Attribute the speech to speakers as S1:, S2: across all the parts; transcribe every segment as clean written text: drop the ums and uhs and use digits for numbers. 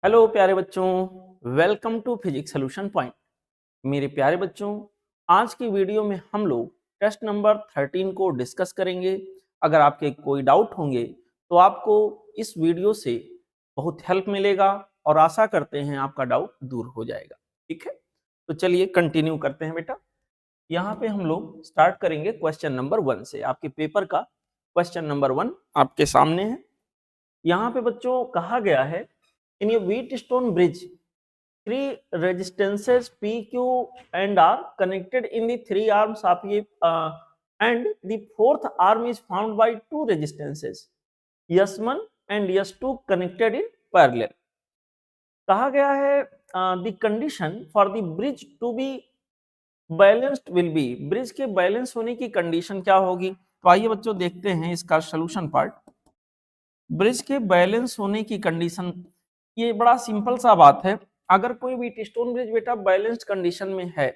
S1: Hello प्यारे बच्चों, welcome to physics solution point. मेरे प्यारे बच्चों, आज की वीडियो में हम लोग टेस्ट नंबर 13 को डिस्कस करेंगे। अगर आपके कोई डाउट होंगे तो आपको इस वीडियो से बहुत हेल्प मिलेगा और आशा करते हैं आपका डाउट दूर हो जाएगा। ठीक है, तो चलिए कंटिन्यू करते हैं बेटा। यहाँ पे हम लोग स्टार्ट करेंगे क्वेश्चन नंबर 1 से। आपके पेपर का क्वेश्चन नंबर 1 आपके सामने है। यहाँ पे बच्चों कहा गया है, in a Wheatstone bridge three resistances P, Q and R connected in the three arms of a and the fourth arm is found by two resistances S1 and S2 connected in parallel। कहा गया है the condition for the bridge to be balanced will be, bridge के balance होने की condition क्या होगी। तो आइए बच्चों देखते हैं इसका सोल्यूशन पार्ट। ब्रिज के बैलेंस होने की कंडीशन, ये बड़ा सिंपल सा बात है। अगर कोई भी स्टोन ब्रिज बेटा बैलेंस्ड कंडीशन में है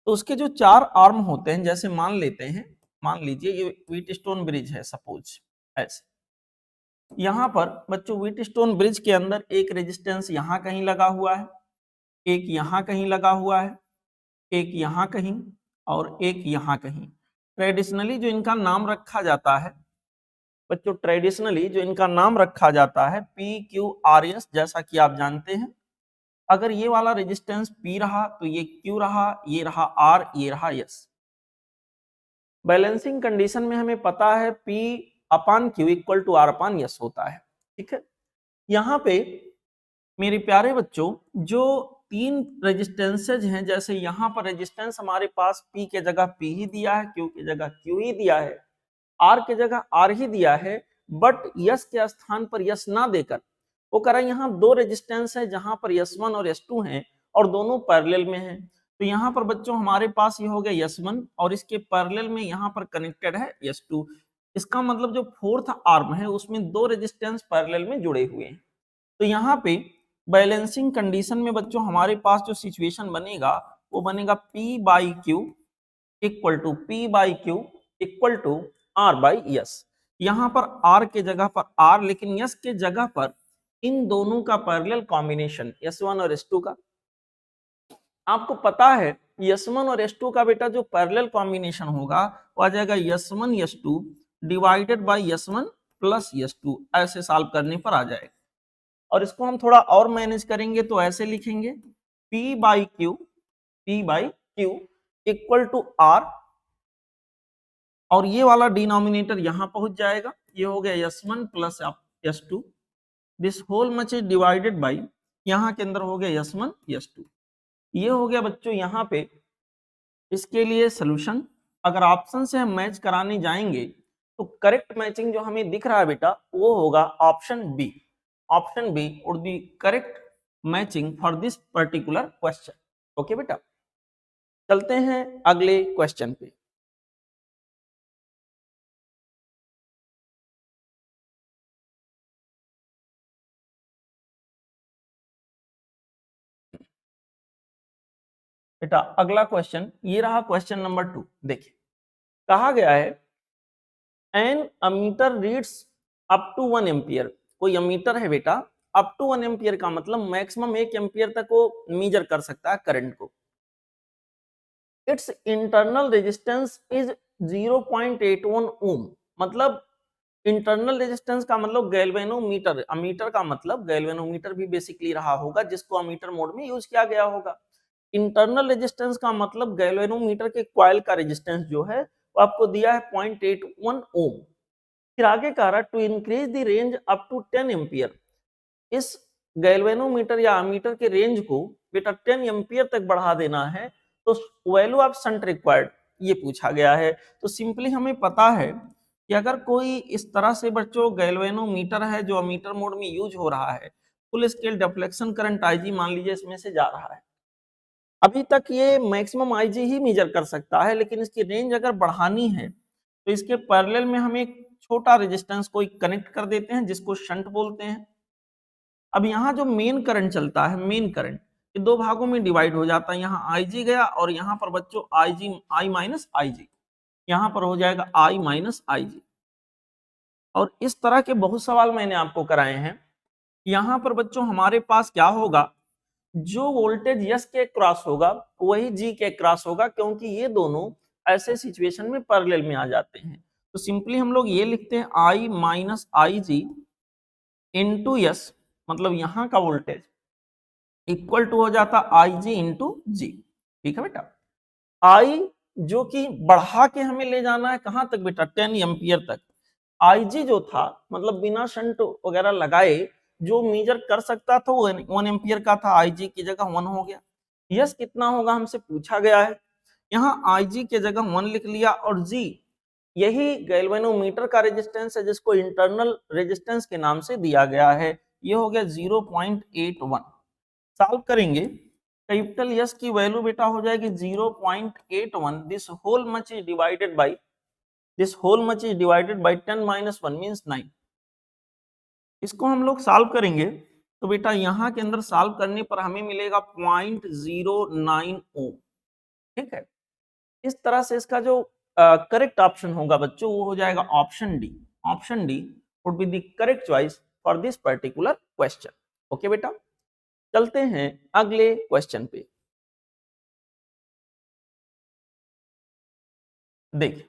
S1: तो उसके जो चार आर्म होते हैं, जैसे मान लेते हैं, मान लीजिए ये व्हीट स्टोन ब्रिज है सपोज ऐसे। यहाँ पर बच्चों व्हीट स्टोन ब्रिज के अंदर एक रेजिस्टेंस यहाँ कहीं लगा हुआ है, एक यहाँ कहीं लगा हुआ है, एक यहाँ कहीं और एक यहाँ कहीं। ट्रेडिशनली जो इनका नाम रखा जाता है बच्चों, ट्रेडिशनली जो इनका नाम रखा जाता है PQRS, जैसा कि आप जानते हैं। अगर ये वाला रेजिस्टेंस P रहा तो ये Q रहा, ये रहा R, ये रहा S। बैलेंसिंग कंडीशन में हमें पता है P upon Q equal to R upon S होता है। ठीक है, यहाँ पे मेरे प्यारे बच्चों जो तीन रेजिस्टेंसेज हैं, जैसे यहाँ पर रेजिस्टेंस हमारे पास P के जगह P ही दिया है, Q की जगह Q ही दिया है, R के जगह R ही दिया है, बट S के स्थान पर S ना देकर वो कह रहा है यहाँ दो रेजिस्टेंस है जहां पर S1 और S2 हैं और दोनों पैरेलल में हैं। तो यहाँ पर बच्चों हमारे पास ये हो गया S1 और इसके पैरेलल में यहाँ पर कनेक्टेड है S2। इसका मतलब जो फोर्थ आर्म है उसमें दो रेजिस्टेंस पैरेलल में जुड़े हुए हैं। तो यहाँ पे बैलेंसिंग कंडीशन में बच्चों हमारे पास जो सिचुएशन बनेगा वो बनेगा P by Q equal to P by Q equal to R by S। यहाँ पर R के जगह पर R, लेकिन S के जगह पर इन दोनों का पैरेलल कॉम्बिनेशन S1 और S2 का। आपको पता है S1 और S2 का बेटा जो पैरेलल कॉम्बिनेशन होगा वो आ जाएगा S1 S2 divided by S1 plus S2। ऐसे सॉल्व करने पर आ जाएगा। और इसको हम थोड़ा और मैनेज करेंगे तो ऐसे लिखेंगे P by Q equal to R, और ये वाला डिनोमिनेटर यहां पहुंच जाएगा, ये हो गया S1 plus S2, this whole much is divided by, यहाँ के अंदर हो गया S1 S2। ये हो गया बच्चों यहाँ पे इसके लिए सोल्यूशन। अगर ऑप्शन से हम मैच कराने जाएंगे तो करेक्ट मैचिंग जो हमें दिख रहा है बेटा वो होगा option B. Option B would be correct matching for this particular question. Okay बेटा, चलते हैं अगले क्वेश्चन पे। बेटा अगला क्वेश्चन ये रहा, क्वेश्चन नंबर 2। देखिए कहा गया है an ammeter reads up to 1 ampere. कोई अमीटर है बेटा, अप टू 1 एम्पियर का मतलब मैक्सिमम 1 एम्पियर तक वो मेजर कर सकता है करंट को। इट्स इंटरनल रेजिस्टेंस इज 0.81 ओम। मतलब इंटरनल रेजिस्टेंस का मतलब गैल्वेनोमीटर, अमीटर का मतलब गैल्वेनोमीटर भी बेसिकली रहा होगा जिसको अमीटर मोड में यूज किया गया होगा। इंटरनल रेजिस्टेंस का मतलब गैल्वेनोमीटर के कॉइल का रेजिस्टेंस जो है वो आपको दिया है 0.81 ओम। फिर आगे कह रहा है to increase the range up to 10 ampere. इस गैल्वेनोमीटर या अमीटर के रेंज को बेटा 10 एम्पियर तक बढ़ा देना है, तो वैल्यू ऑफ शंट रिक्वायर्ड ये पूछा गया है। तो सिंपली हमें पता है कि अगर कोई इस तरह से बच्चों गैल्वेनोमीटर है जो अमीटर मोड में यूज हो रहा है, full scale deflection current IG मान लीजिए इसमें से जा रहा है। अभी तक ये मैक्सिमम IG ही मेजर कर सकता है, लेकिन इसकी रेंज अगर बढ़ानी है तो इसके पैरेलल में हम एक छोटा रेजिस्टेंस को कनेक्ट कर देते हैं जिसको शंट बोलते हैं। अब यहाँ जो मेन करंट चलता है, मेन करंट ये दो भागों में डिवाइड हो जाता है। यहाँ IG गया और यहाँ पर बच्चों I माइनस IG, यहाँ पर हो जाएगा I माइनस IG। और इस तरह के बहुत सवाल मैंने आपको कराए हैं यहां पर बच्चों हमारे पास क्या होगा, जो वोल्टेज यस के क्रॉस होगा वही जी के क्रॉस होगा, क्योंकि ये दोनों ऐसे सिचुएशन में पैरेलल में आ जाते हैं। तो सिंपली हम लोग ये लिखते हैं आई minus I ji into yes, मतलब यहां का वोल्टेज इक्वल टू हो जाता आई जी इंटू जी। ठीक है बेटा, आई जो कि बढ़ा के हमें ले जाना है कहां तक बेटा, 10 एम्पियर तक। आईजी जो था मतलब बिना शंट वगैरह लगाए जो मेजर कर सकता था वो 1 एम्पियर का था, आईजी की जगह 1 हो गया। यस कितना होगा हमसे पूछा गया है, यहाँ आईजी के जगह 1 लिख लिया, और जी यही गैल्वेनोमीटर का रेजिस्टेंस है जिसको इंटरनल रेजिस्टेंस के नाम से दिया गया है, ये हो गया 0.81। सॉल्व करेंगे, कैपिटल यस की वैल्यू बेटा हो जाएगी 0.81, this whole much is divided by 10 minus 1 means 9। इसको हम लोग सॉल्व करेंगे तो बेटा यहाँ के अंदर सॉल्व करने पर हमें मिलेगा 0.09 ओम। ठीक है, इस तरह से इसका जो करेक्ट ऑप्शन होगा बच्चों वो हो जाएगा option D. Option D would be the correct choice for this particular question. Okay बेटा, चलते हैं अगले क्वेश्चन पे। देखिए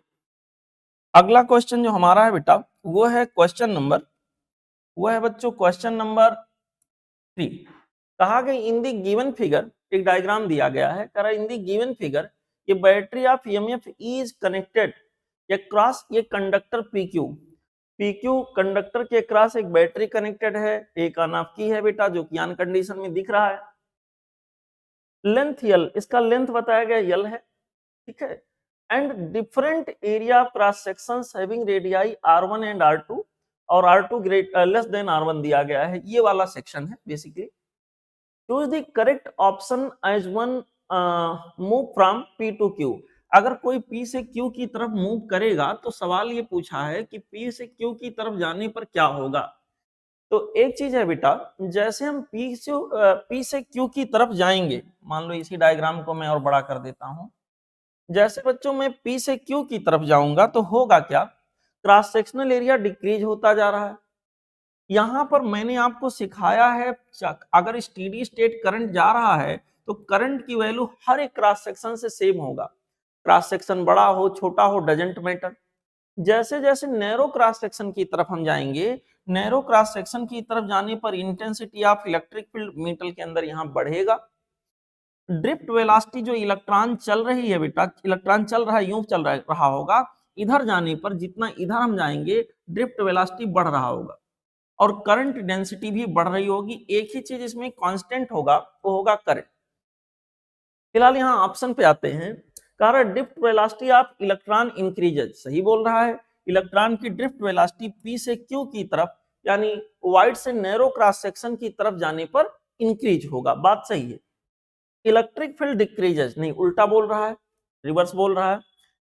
S1: अगला क्वेश्चन जो हमारा है बेटा वो है क्वेश्चन नंबर, वो है बच्चों क्वेश्चन नंबर 3। कहा गया इन दी गिवन फिगर, एक डायग्राम दिया गया है, कह रहा इन दी गिवन फिगर ये battery of EMF is connected across ये कंडक्टर पीक्यू। पीक्यू कंडक्टर के अक्रॉस एक बैटरी कनेक्टेड है, एक ऑन ऑफ की है बेटा जो कि ऑन कंडीशन में दिख रहा है। लेंथ यल, इसका लेंथ बताया गया यल है। ठीक है, and different area of cross sections having radii R1 and R2 और R2 लेस देन R1 दिया गया है, ये वाला सेक्शन है basically. Choose the correct option as one move from P to Q। अगर कोई P से Q की तरफ मूव करेगा तो सवाल ये पूछा है कि P से Q की तरफ जाने पर क्या होगा। तो एक चीज है बेटा, जैसे हम P से Q की तरफ जाएंगे, मान लो इसी डायग्राम को मैं और बड़ा कर देता हूं, जैसे बच्चों मैं P से Q की तरफ जाऊंगा तो होगा क्या, क्रॉस सेक्शनल एरिया डिक्रीज होता जा रहा है। यहां पर मैंने आपको सिखाया है अगर स्टेडी स्टेट करंट जा रहा है तो करंट की वैल्यू हर एक क्रॉस सेक्शन से सेम होगा, क्रॉस सेक्शन बड़ा हो छोटा हो डजेंट मैटर। जैसे जैसे नैरो क्रॉस सेक्शन की तरफ हम जाएंगे, नैरो क्रॉस सेक्शन की तरफ जाने पर intensity of electric field metal के अंदर यहाँ बढ़ेगा। ड्रिफ्ट वेलोसिटी जो इलेक्ट्रॉन चल रही है बेटा, इलेक्ट्रॉन चल रहा है यूं चल रहा होगा, इधर जाने पर जितना इधर हम जाएंगे ड्रिफ्ट वेलोसिटी बढ़ रहा होगा और करंट डेंसिटी भी बढ़ रही होगी। एक ही चीज इसमें कांस्टेंट होगा, वो होगा करंट। फिलहाल यहाँ ऑप्शन पे आते हैं, कह रहा है drift velocity of electron increases, सही बोल रहा है, इलेक्ट्रॉन की ड्रिफ्ट वेलोसिटी P से Q की तरफ यानी वाइड से नैरो क्रॉस सेक्शन की तरफ जाने पर इंक्रीज होगा, बात सही है। इलेक्ट्रिक फील्ड डिक्रीजेस, नहीं उल्टा बोल रहा है, रिवर्स बोल रहा है।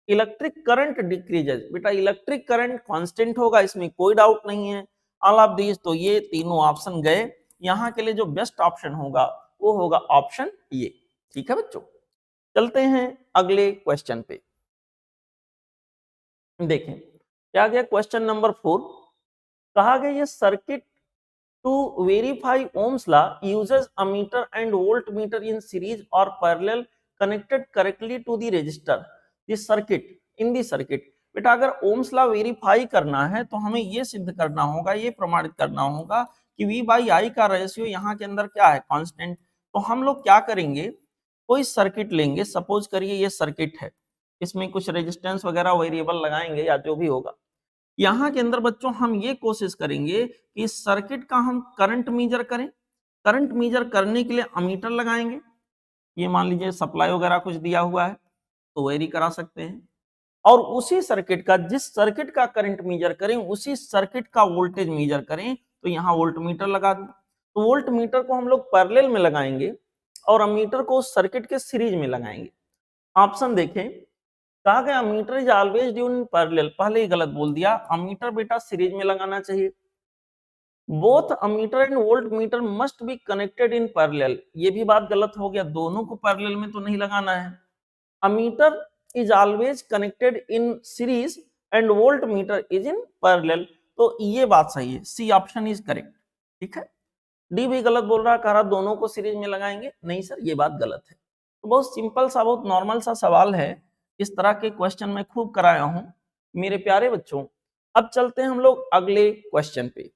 S1: इलेक्ट्रिक करंट डिक्रीजेस, बेटा इलेक्ट्रिक करंट कांस्टेंट होगा, इसमें कोई डाउट नहीं है। ऑल ऑफ दीज, तो ये तीनों ऑप्शन गए। यहाँ के लिए जो बेस्ट ऑप्शन होगा वो होगा ऑप्शन ये। ठीक है बच्चों, चलते हैं अगले क्वेश्चन पे। देखें क्या गया क्वेश्चन नंबर 4। कहा गया ये circuit to verify Ohm's law uses ammeter and voltmeter in series or parallel connected correctly to the resistor this circuit in the circuit। बेटा अगर ओम्स लॉ वेरीफाई करना है तो हमें ये सिद्ध करना होगा, ये प्रमाणित करना होगा कि V बाई आई का रेशियो यहाँ के अंदर क्या है, कांस्टेंट। तो हम लोग क्या करेंगे, कोई सर्किट लेंगे, सपोज करिए ये सर्किट है, इसमें कुछ रेजिस्टेंस वगैरह वेरिएबल लगाएंगे या जो भी होगा। यहाँ के अंदर बच्चों हम ये कोशिश करेंगे कि सर्किट का हम करंट मेजर करें। करंट मेजर करने के लिए अमीटर लगाएंगे, ये मान लीजिए सप्लाई वगैरह कुछ दिया हुआ है तो वेरी करा सकते हैं, और उसी सर्किट का, जिस सर्किट का करंट मेजर करें उसी सर्किट का वोल्टेज मेजर करें, तो यहाँ वोल्ट मीटर लगा दें। तो वोल्ट मीटर को हम लोग पैरेलल में लगाएंगे और अमीटर को उस सर्किट के सीरीज में लगाएंगे। ऑप्शन देखें, कहा गया ammeter is always due in parallel, पहले ही गलत बोल दिया, अमीटर बेटा सीरीज में लगाना चाहिए। Both ammeter and volt meter must be connected in parallel, ये भी बात गलत हो गया, दोनों को पैरेलल में तो नहीं लगाना है। Ammeter is always connected in series and volt meter is in parallel, तो ये बात सही है, सी ऑप्शन इज करेक्ट। ठीक है, डी भी गलत बोल रहा है, कह रहा दोनों को सीरीज में लगाएंगे, नहीं सर ये बात गलत है। तो बहुत सिंपल सा, बहुत नॉर्मल सा सवाल है, इस तरह के क्वेश्चन मैं खूब कराया हूं मेरे प्यारे बच्चों। अब चलते हैं हम लोग अगले क्वेश्चन पे।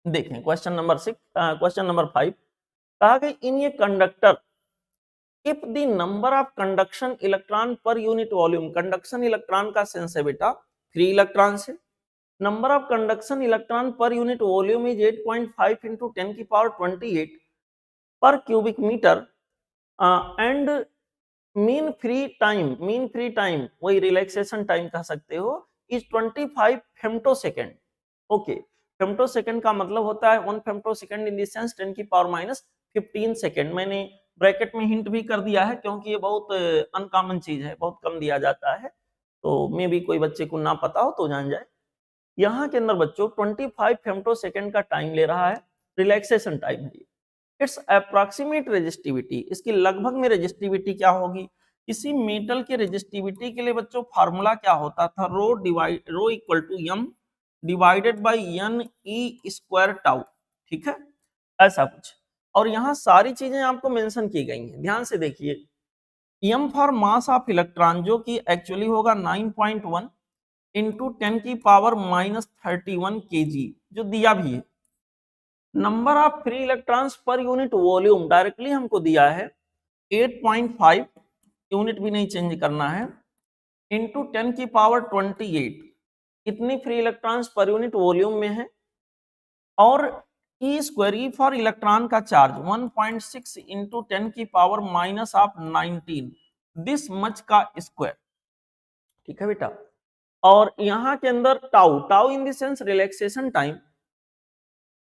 S1: देखें क्वेश्चन नंबर 5 कहा कि इन ये conductor if the number of conduction electron per unit volume, conduction electron का सेंस है बेटा 3 इलेक्ट्रॉन से, number of conduction electron per unit volume is 8.5 into 10 की पावर 28 पर cubic metre and mean free time वही रिलैक्सेशन टाइम कह सकते हो इज 25 फेम्टोसेकंड। ओके, फेम्टोसेकंड का मतलब होता है 1 फेम्टोसेकंड इन द सेंस 10 की पावर माइनस 15 सेकंड। मैंने ब्रैकेट में हिंट भी कर दिया है क्योंकि ये बहुत अनकॉमन चीज है, बहुत कम दिया जाता है, तो मे भी कोई बच्चे को ना पता हो तो जान जाए। यहाँ के अंदर बच्चों 25 फेम्टोसेकंड का टाइम ले रहा है, रिलैक्सेशन टाइम है। इट्स अप्रॉक्सीमेट रेजिस्टिविटी, इसकी लगभग में रेजिस्टिविटी क्या होगी? किसी मेटल के रेजिस्टिविटी के लिए बच्चों फार्मूला क्या होता था? Rho equal to m divided by n e square tau, ठीक है, ऐसा कुछ। और यहाँ सारी चीजें आपको मेंशन की गई हैं, ध्यान से देखिए। M for mass of electron जो कि एक्चुअली होगा 9.1 इंटू 10 की पावर माइनस 31 kg जो दिया भी है। नंबर ऑफ फ्री इलेक्ट्रॉन्स पर यूनिट वॉल्यूम डायरेक्टली हमको दिया है 8.5, यूनिट भी नहीं चेंज करना है, इंटू 10 की पावर 28, कितनी फ्री इलेक्ट्रॉन्स पर यूनिट वॉल्यूम में है। और E square, E for electron का चार्ज 1.6 इंटू 10 की power minus of 19, this much का स्क्वायर, ठीक है बेटा। और यहाँ के अंदर tau, tau in the sense relaxation time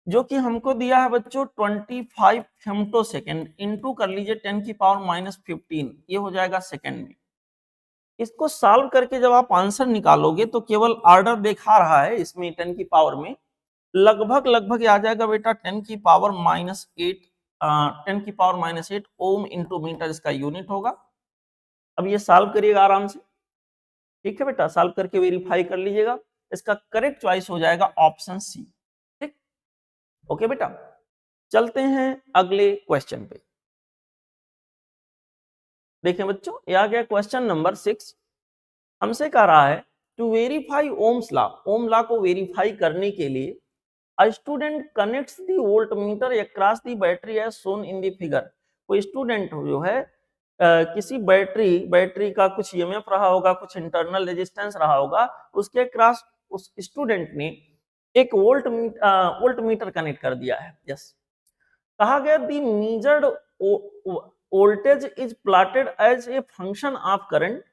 S1: जो कि हमको दिया है बच्चों 25 फेम्टोसेकंड, इंटू कर लीजिए 10 की पावर माइनस 15, ये हो जाएगा सेकंड में। इसको सॉल्व करके जब आप आंसर निकालोगे तो केवल ऑर्डर दिखा रहा है इसमें 10 की पावर में, लगभग लगभग आ जाएगा बेटा 10 की पावर माइनस 8, 10 की power minus 8 ohm into metre इसका यूनिट होगा। अब ये सॉल्व करिएगा आराम से, ठीक है बेटा, सॉल्व करके वेरीफाई कर लीजिएगा। इसका करेक्ट चॉइस हो जाएगा ऑप्शन सी, ठीक। ओके बेटा, चलते हैं अगले क्वेश्चन पे। देखें बच्चों, ये आ गया क्वेश्चन नंबर 6। हमसे कह रहा है to verify ohm's law, ohm law को वेरीफाई करने के लिए a student connects the voltmeter across the battery as shown in the figure. कोई स्टूडेंट जो है किसी बैटरी का कुछ ईएमएफ रहा होगा, कुछ इंटरनल रेजिस्टेंस रहा होगा, उसके क्रॉस उस स्टूडेंट ने एक वोल्टमीटर कनेक्ट कर दिया है। यस, कहा गया the measured voltage is plotted as a function of current,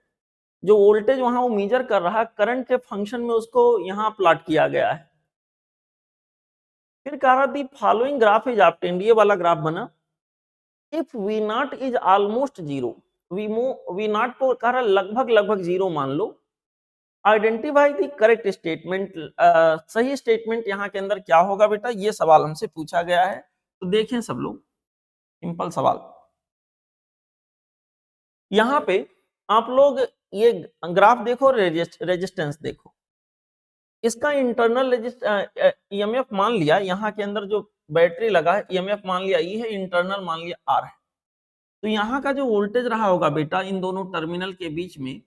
S1: जो वोल्टेज वहां वो मेजर कर रहा है करंट के फंक्शन में उसको यहाँ प्लॉट किया गया है। फिर कह रहा the following graph is obtained, ये वाला ग्राफ बना। If V naught is almost zero, V naught को कह रहा लगभग लगभग जीरो मान लो। आइडेंटिफाई द करेक्ट स्टेटमेंट, सही स्टेटमेंट यहाँ के अंदर क्या होगा बेटा, ये सवाल हमसे पूछा गया है। तो देखें सब लोग, सिंपल सवाल। यहाँ पे आप लोग ये ग्राफ देखो, रेजिस्टेंस देखो, इसका इंटरनल ईएमएफ मान लिया, यहाँ के अंदर जो बैटरी लगा है ईएमएफ मान लिया ई है, इंटरनल मान लिया आर है। तो यहाँ का जो वोल्टेज रहा होगा बेटा इन दोनों टर्मिनल के बीच में,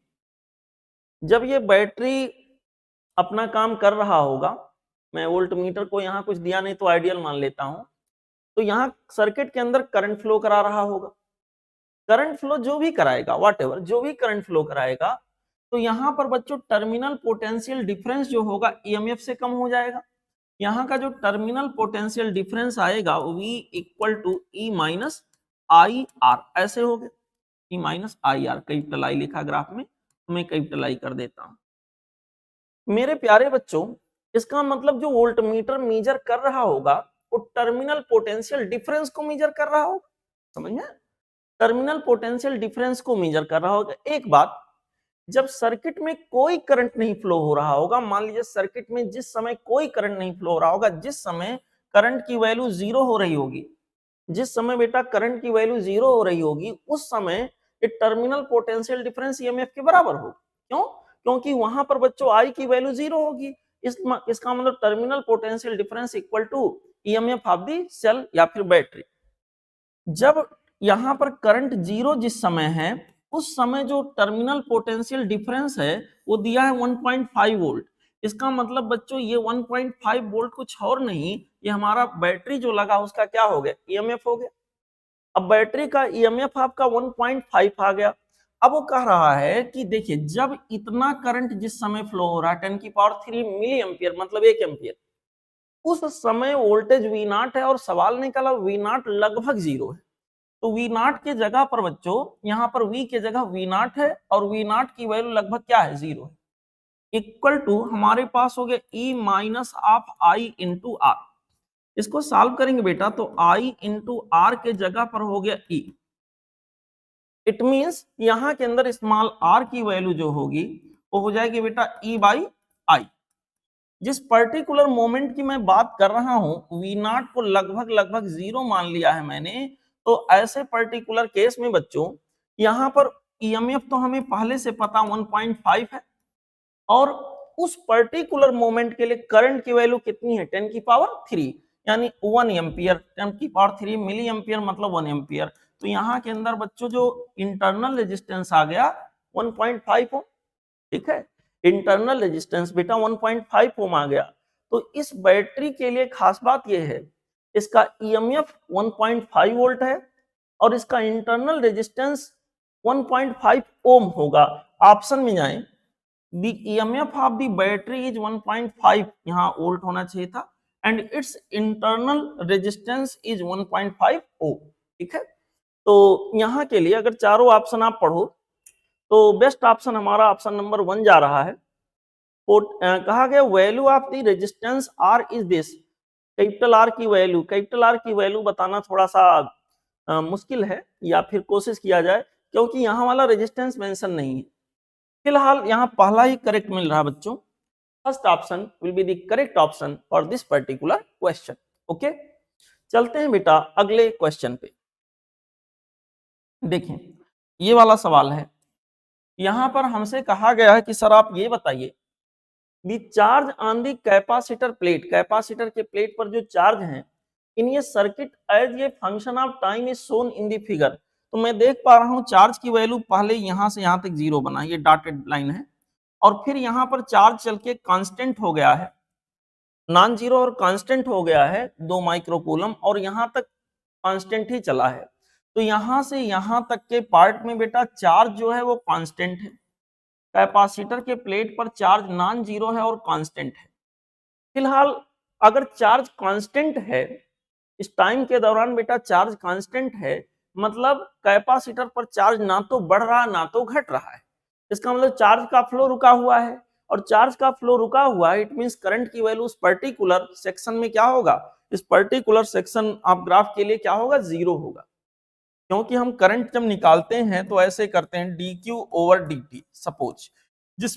S1: जब ये बैटरी अपना काम कर रहा होगा, मैं वोल्ट मीटर को यहाँ कुछ दिया नहीं तो आइडियल मान लेता हूं, तो यहाँ सर्किट के अंदर करंट फ्लो करा रहा होगा। करंट फ्लो जो भी कराएगा, व्हाटएवर जो भी करंट फ्लो कराएगा, तो यहाँ पर बच्चों टर्मिनल पोटेंशियल डिफरेंस जो होगा ईएमएफ से कम हो जाएगा। यहाँ का जो टर्मिनल पोटेंशियल डिफरेंस आएगा V equal to E minus I R, ऐसे हो गए E minus I R, capital I लिखा ग्राफ में, तो मैं कैपिटल आई कर देता हूं। मेरे प्यारे बच्चों, इसका मतलब जो वोल्टमीटर मेजर कर रहा होगा वो टर्मिनल पोटेंशियल डिफरेंस को मेजर कर रहा होगा, समझ में? टर्मिनल पोटेंशियल डिफरेंस को मेजर कर रहा होगा। एक बात, जब सर्किट में कोई करंट नहीं फ्लो हो रहा होगा, मान लीजिए सर्किट में जिस समय कोई करंट नहीं फ्लो हो रहा होगा, जिस समय करंट की वैल्यू जीरो हो रही होगी, जिस समय बेटा करंट की वैल्यू जीरो हो रही होगी, उस समय ये टर्मिनल पोटेंशियल डिफरेंस ईएमएफ के बराबर होगा। क्यों? क्योंकि वहां पर बच्चों आई की वैल्यू जीरो होगी, इसका मतलब terminal potential difference equal to EMF of the cell या फिर बैटरी। जब यहां पर करंट जीरो जिस समय है, उस समय जो टर्मिनल पोटेंशियल डिफरेंस है वो दिया है 1.5 वोल्ट। इसका मतलब बच्चों ये 1.5 वोल्ट कुछ और नहीं, ये हमारा बैटरी जो लगा उसका क्या हो गया, ईएमएफ हो गया। अब बैटरी का ईएमएफ आपका 1.5 आ गया। अब वो कह रहा है कि देखिए जब इतना करंट जिस समय फ्लो हो रहा है 10 की पावर 3 मिली एम्पियर मतलब 1 एम्पियर, उस समय वोल्टेज वी नॉट है और सवाल निकला वी नॉट लगभग जीरो है। तो वी नॉट के जगह पर बच्चों यहाँ पर वी के जगह वी नॉट है और वी नॉट की वैल्यू लगभग क्या है, जीरो है। इक्वल टू हमारे पास हो गया E minus of I into R. इसको सॉल्व करेंगे बेटा तो आई इंटू आर के जगह पर हो गया ई। इट मींस यहां के अंदर स्मॉल आर की वैल्यू जो होगी वो हो जाएगी बेटा ई बाई आई। जिस पर्टिकुलर मोमेंट की मैं बात कर रहा हूं वी नॉट को लगभग लगभग जीरो मान लिया है मैंने, तो ऐसे पर्टिकुलर केस में बच्चों यहां पर ईएमएफ तो हमें पहले से पता 1.5 है और उस पर्टिकुलर मोमेंट के लिए करंट की वैल्यू कितनी है 10 की पावर 3 यानी 1 एम्पियर। 10 की पावर 3 मिली एम्पियर मतलब 1 एम्पियर। तो यहाँ के अंदर बच्चों जो इंटरनल रेजिस्टेंस आ गया 1.5 ओम। ठीक है, इंटरनल रेजिस्टेंस बेटा 1.5 ओम आ गया। तो इस बैटरी के लिए खास बात यह है इसका ईएमएफ 1.5 वोल्ट है और इसका इंटरनल रेजिस्टेंस 1.5 ओम होगा। ऑप्शन में जाएं, the EMF of the battery is 1.5 यहाँ वोल्ट होना चाहिए था and its internal resistance is 1.5 ओम। ठीक है, तो यहाँ के लिए अगर चारों ऑप्शन आप पढ़ो तो बेस्ट ऑप्शन हमारा ऑप्शन नंबर 1 जा रहा है। कहा गया value of the resistance R is this. Capital R की वैल्यू बताना थोड़ा सा मुश्किल है या फिर कोशिश किया जाए क्योंकि यहाँ वाला रेजिस्टेंस मेंशन नहीं है। फिलहाल यहाँ पहला ही करेक्ट मिल रहा बच्चों। First option will be the correct option for this particular question. Okay, चलते हैं बेटा अगले क्वेश्चन पे। देखें ये वाला सवाल है, यहां पर हमसे कहा गया है कि सर आप ये बताइए the charge on the capacitor plate, capacitor के प्लेट पर जो चार्ज है इन ये सर्किट एज ये function of time is shown in the figure. तो मैं देख पा रहा हूं चार्ज की वैल्यू पहले यहां से यहां तक जीरो बना, ये डॉटेड लाइन है और फिर यहां पर चार्ज चल के कांस्टेंट हो गया है, नॉन जीरो और कांस्टेंट हो गया है 2 माइक्रोकूलम और यहां तक कांस्टेंट ही चला है। तो यहां से यहां तक के पार्ट में बेटा चार्ज जो है वो कांस्टेंट है। कैपेसिटर के प्लेट पर चार्ज नॉन जीरो है और कांस्टेंट है। फिलहाल अगर चार्ज कांस्टेंट है इस टाइम के दौरान बेटा चार्ज कांस्टेंट है मतलब कैपेसिटर पर चार्ज ना तो बढ़ रहा ना तो घट रहा है। इसका मतलब चार्ज का फ्लो रुका हुआ है और चार्ज का फ्लो रुका हुआ है इट मींस करंट की वैल्यू उस पर्टिकुलर सेक्शन में क्या होगा, इस पर्टिकुलर सेक्शन ऑफ ग्राफ के लिए क्या होगा, जीरो होगा। क्योंकि हम करंट जब निकालते हैं तो ऐसे करते हैं D Q over D T. Suppose जिस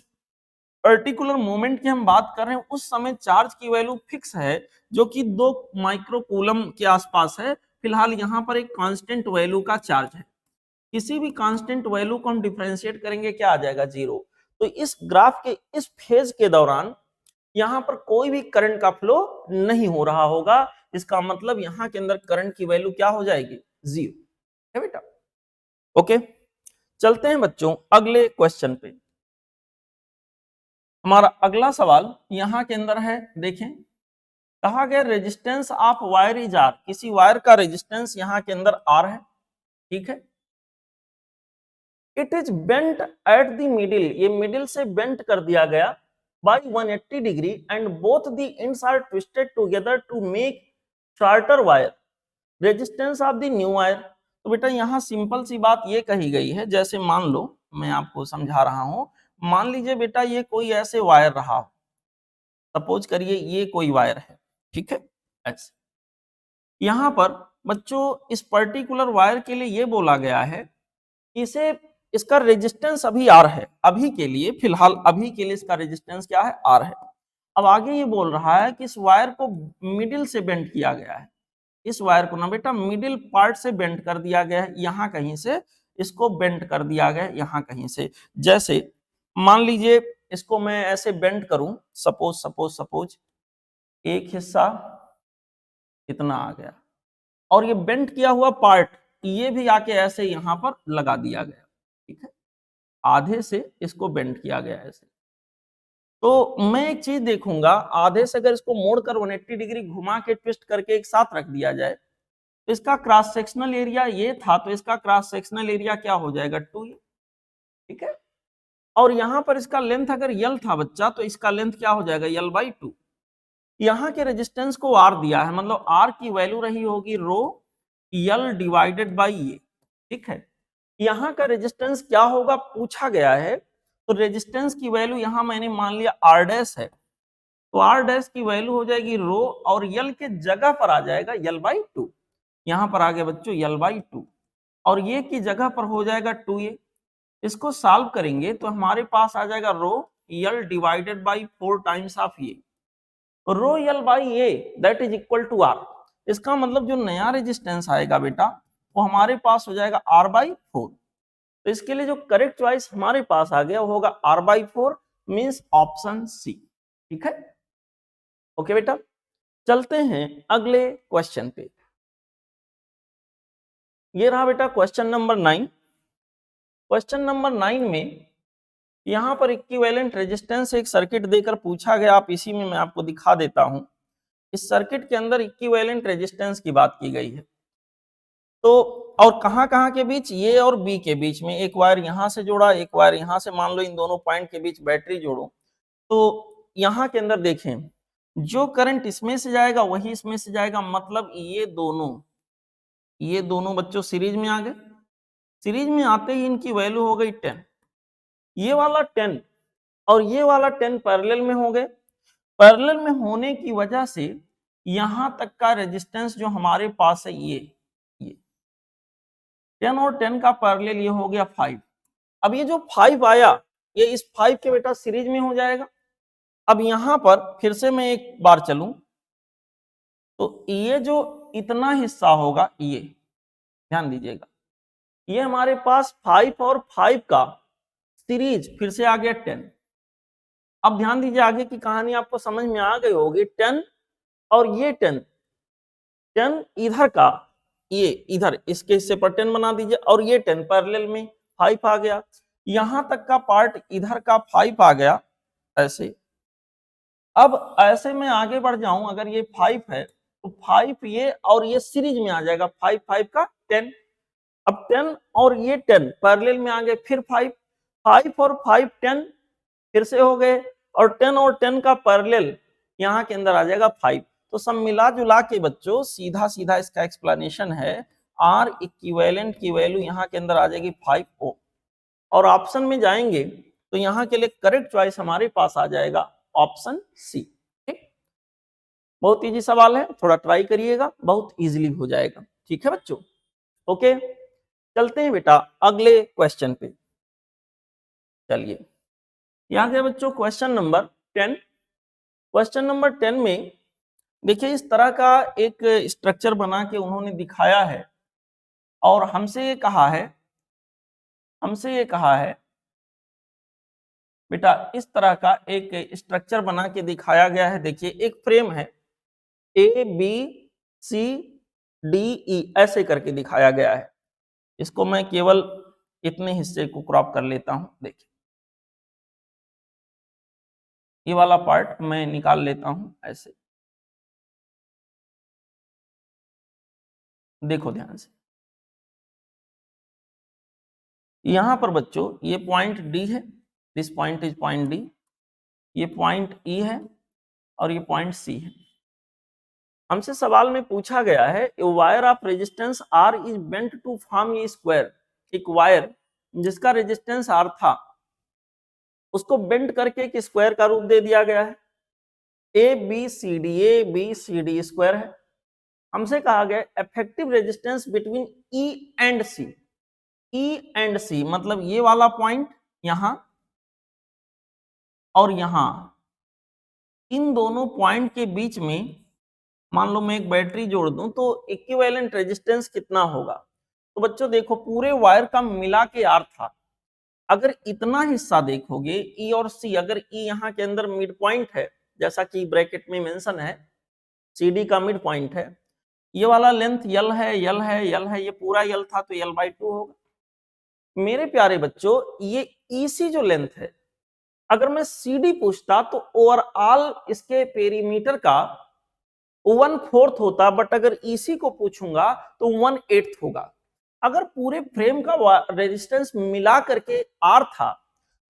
S1: पर्टिकुलर मोमेंट की हम बात कर रहे हैं उस समय चार्ज की वैल्यू फिक्स है जो कि 2 माइक्रोकूलम के आसपास है। फिलहाल यहाँ पर एक कांस्टेंट वैल्यू का चार्ज है, किसी भी कांस्टेंट वैल्यू को हम डिफरेंशिएट करेंगे क्या आ जाएगा, जीरो। तो इस ग्राफ के इस फेज के दौरान यहाँ पर कोई भी करंट का फ्लो नहीं हो रहा होगा। इसका मतलब यहाँ के अंदर करंट की वैल्यू क्या हो जाएगी, जीरो है बेटा। ओके, चलते हैं बच्चों अगले क्वेश्चन पे। हमारा अगला सवाल यहां के अंदर है, देखें कहा गया resistance of wire is R. किसी वायर का रेजिस्टेंस यहां के अंदर आर है। ठीक है, it is bent at the middle, ये मिडिल से बेंट कर दिया गया by 180 degree and both the ends are twisted together to make shorter wire. Resistance of the new wire. तो बेटा यहाँ सिंपल सी बात ये कही गई है, जैसे मान लो मैं आपको समझा रहा हूं, मान लीजिए बेटा ये कोई ऐसे वायर रहा हो, सपोज करिए ये कोई वायर है। ठीक है, ऐसे यहां पर बच्चों इस पर्टिकुलर वायर के लिए ये बोला गया है इसे इसका रेजिस्टेंस अभी आर है, अभी के लिए फिलहाल अभी के लिए इसका रेजिस्टेंस क्या है, आर है। अब आगे ये बोल रहा है कि इस वायर को मिडिल से बेंड किया गया है, इस वायर को ना बेटा मिडिल पार्ट से बेंड कर दिया गया है, यहां कहीं से इसको बेंड कर दिया गया है, यहां कहीं से। जैसे मान लीजिए इसको मैं ऐसे बेंड करूं, सपोज एक हिस्सा इतना आ गया, और ये बेंट किया हुआ पार्ट ये भी आके ऐसे यहां पर लगा दिया गया, ठीक है, आधे से इसको बेंट किया गया ऐसे। तो मैं एक चीज देखूंगा, आधे से अगर इसको मोड़कर 180 डिग्री घुमा के ट्विस्ट करके एक साथ रख दिया जाए तो इसका क्रॉस सेक्शनल एरिया ये था, तो इसका क्रॉस सेक्शनल एरिया क्या हो जाएगा 2a, ठीक है। और यहां पर इसका लेंथ अगर यल था बच्चा, तो इसका लेंथ क्या हो जाएगा l/2। यहाँ के रेजिस्टेंस को r दिया है, मतलब r की वैल्यू रही होगी रो यल डिवाइडेड बाई ए, ठीक है। यहाँ का रेजिस्टेंस क्या होगा पूछा गया है, तो रेजिस्टेंस की वैल्यू यहाँ मैंने मान लिया r डैश है, तो r डैश की वैल्यू हो जाएगी रो, और यल के जगह पर आ जाएगा l/2, यहाँ पर आ गया बच्चों l/2, और ये की जगह पर हो जाएगा 2a। इसको सॉल्व करेंगे तो हमारे पास आ जाएगा rho l divided by 4 times of ये, rho l by A that is equal to R. इसका मतलब जो नया रेजिस्टेंस आएगा बेटा वो हमारे पास हो जाएगा r/4। तो इसके लिए जो करेक्ट चॉइस हमारे पास आ गया वो होगा r/4, मींस ऑप्शन सी, ठीक है। ओके बेटा, चलते हैं अगले क्वेश्चन पे। ये रहा बेटा क्वेश्चन नंबर 9। क्वेश्चन नंबर 9 में यहां पर इक्विवेलेंट रेजिस्टेंस एक सर्किट देकर पूछा गया, आप इसी में मैं आपको दिखा देता हूं। इस सर्किट के अंदर इक्विवेलेंट रेजिस्टेंस की बात की गई है, तो और कहां के बीच, ये और बी के बीच में एक वायर यहां से जोड़ा, एक वायर यहां से, मान लो इन दोनों पॉइंट के बीच बैटरी जोड़ो। तो यहां के अंदर देखें, जो करंट इसमें से जाएगा वही इसमें से जाएगा, मतलब ये दोनों बच्चों सीरीज में आ गए। सीरीज में आते ही इनकी वैल्यू हो गई 10, ये वाला 10 और ये वाला 10 पैरेलल में हो गए। पैरेलल में होने की वजह से यहां तक का रेजिस्टेंस जो हमारे पास है ये 10 और 10 का पैरेलल ये हो गया 5। अब ये जो 5 आया ये इस 5 के बेटा सीरीज में हो जाएगा। अब यहां पर फिर से मैं एक बार चलूं तो ये जो इतना हिस्सा होगा, ये ध्यान दीजिएगा, ये हमारे पास 5 और 5 का सीरीज फिर से आ गया 10। अब ध्यान दीजिए आगे की कहानी आपको समझ में आ गई होगी। 10 और ये 10 इधर का, ये इधर इसके हिस्से पर 10 बना दीजिए, और ये 10 पैरेलल में 5 आ गया, यहां तक का पार्ट इधर का 5 आ गया ऐसे। अब ऐसे में आगे बढ़ जाऊं, अगर ये 5 है तो 5 ये और ये सीरीज में आ जाएगा, 5 5 का 10। अब 10 और ये 10 पैरेलल में आ गए, फिर 5 5 और 5 10 फिर से हो गए, और 10 और 10 का पैरेलल यहाँ के अंदर आ जाएगा 5। तो सब मिला जुला के बच्चों सीधा सीधा इसका एक्सप्लेनेशन है, आर इक्विवेलेंट की वैल्यू यहाँ के अंदर आ जाएगी 5 ओम। और ऑप्शन में जाएंगे तो यहाँ के लिए करेक्ट चॉइस हमारे पास आ जाएगा ऑप्शन सी, ठीक। बहुत इजी सवाल है, थोड़ा ट्राई करिएगा, बहुत इजीली हो जाएगा, ठीक है बच्चों। ओके, चलते हैं बेटा अगले क्वेश्चन पे। चलिए यहाँ से बच्चों क्वेश्चन नंबर 10। क्वेश्चन नंबर 10 में देखिए इस तरह का एक स्ट्रक्चर बना के उन्होंने दिखाया है, और हमसे ये कहा है बेटा इस तरह का एक स्ट्रक्चर बना के दिखाया गया है। देखिए एक फ्रेम है, A B C D E ऐसे करके दिखाया गया है। इसको मैं केवल इतने हिस्से को क्रॉप कर लेता हूं। देखिए ये वाला पार्ट मैं निकाल लेता हूं ऐसे, देखो ध्यान से। यहां पर बच्चों ये पॉइंट डी है, this point is point D, ये पॉइंट ई है और ये पॉइंट सी है। हमसे सवाल में पूछा गया है wire of resistance R is bent to form a square. एक वायर जिसका रेजिस्टेंस आर था उसको बेंट करके एक स्क्वायर का रूप दे दिया गया है। A B C D square है। हमसे कहा गया effective resistance between E and C. E and C मतलब ये वाला पॉइंट यहां और यहां, इन दोनों पॉइंट के बीच में मान लो मैं एक बैटरी जोड़ दूं तो इक्विवेलेंट रेजिस्टेंस कितना होगा। तो बच्चों देखो पूरे वायर का मिला के आर था, अगर इतना हिस्सा देखोगे ई और सी, अगर ई यहाँ के अंदर मिड पॉइंट है जैसा कि ब्रैकेट में मेंशन है, सी डी का मिड पॉइंट है, ये वाला लेंथ यल है, यल है, यल है, ये पूरा यल था तो l/2 होगा। मेरे प्यारे बच्चों, ये EC जो लेंथ है, अगर मैं CD पूछता तो ओवरऑल इसके पेरीमीटर का 1/4 होता, बट अगर EC को पूछूंगा तो 1/8 होगा। अगर पूरे फ्रेम का रेजिस्टेंस मिला करके R था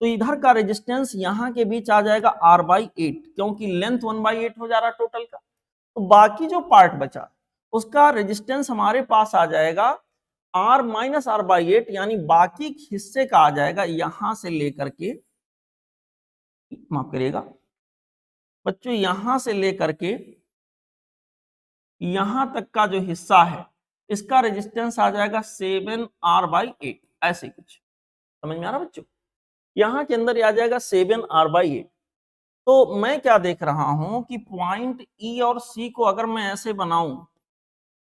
S1: तो इधर का रेजिस्टेंस यहां के बीच आ जाएगा R/8, क्योंकि लेंथ 1/8 हो जा रहा टोटल का। तो बाकी जो पार्ट बचा उसका रेजिस्टेंस हमारे पास आ जाएगा R - R/8, यानी बाकी हिस्से का आ जाएगा यहां से लेकर के, माफ करिएगा बच्चों, यहां से लेकर के यहां तक का जो हिस्सा है इसका रेजिस्टेंस आ जाएगा 7R/8, ऐसे कुछ समझ में आ रहा बच्चों। यहां के अंदर आ जाएगा 7R/8। तो मैं क्या देख रहा हूं कि पॉइंट E और C को अगर मैं ऐसे बनाऊं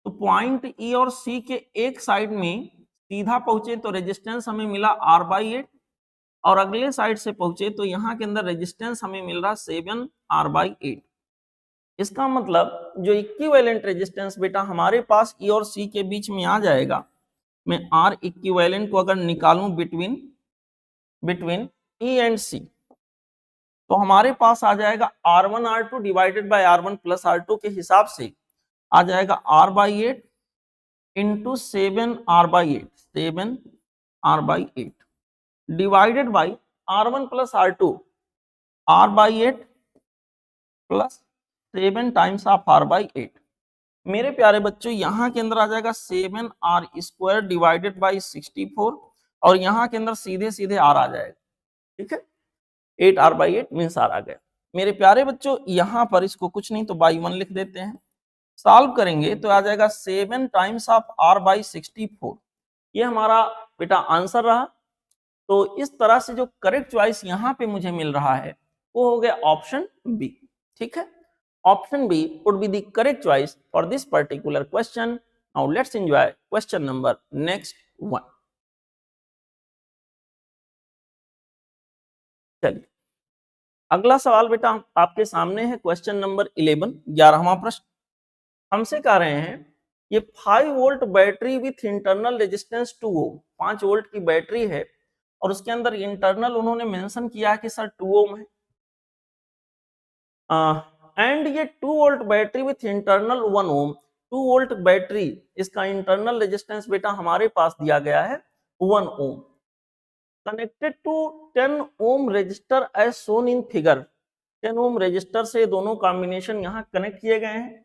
S1: तो पॉइंट E और C के एक साइड में सीधा पहुंचे तो रेजिस्टेंस हमें मिला R/8, और अगले साइड से पहुंचे तो यहाँ के अंदर रेजिस्टेंस हमें मिल रहा 7R/8। इसका मतलब जो इक्विवेलेंट रेजिस्टेंस बेटा हमारे पास E और C के बीच में आ जाएगा, मैं R इक्विवेलेंट को अगर निकालूं बिटवीन E एंड C, तो हमारे पास आ जाएगा R1R2 divided by R1 plus R2 के हिसाब से आ जाएगा R/8 into 7R/8 divided by R1 plus R2, R/8 plus 7 times of R/8। मेरे प्यारे बच्चों, यहां के अंदर आ जाएगा 7R² डिवाइडेड बाई 64, और यहां के अंदर सीधे सीधे R आ जाएगा, ठीक है। 8R/8 मीन्स R आ गया। मेरे प्यारे बच्चों, यहां पर इसको कुछ नहीं तो बाई 1 लिख देते हैं। सॉल्व करेंगे तो आ जाएगा 7 टाइम्स ऑफ R/64। ये हमारा बेटा आंसर रहा। तो इस तरह से जो करेक्ट चॉइस यहां पे मुझे मिल रहा है वो हो गया ऑप्शन बी, ठीक है। Option B would be the correct choice for this particular question. Now let's enjoy question number next one. चलिए अगला सवाल बेटा आपके सामने है, क्वेश्चन नंबर 11, 11वां प्रश्न। हमसे कह रहे हैं ये 5 volt battery with internal resistance 2 ohm, 5 volt की बैटरी है और उसके अंदर इंटरनल उन्होंने मेंशन किया है कि सर 2 ओम है, एंड ये 2 volt battery with internal 1 ohm, 2 volt battery, इसका इंटरनल रेजिस्टेंस बेटा हमारे पास दिया गया है 1 ohm, connected to 10 ohm resistor as shown in figure. 10 ohm resistor से दोनों कॉम्बिनेशन यहाँ कनेक्ट किए गए हैं।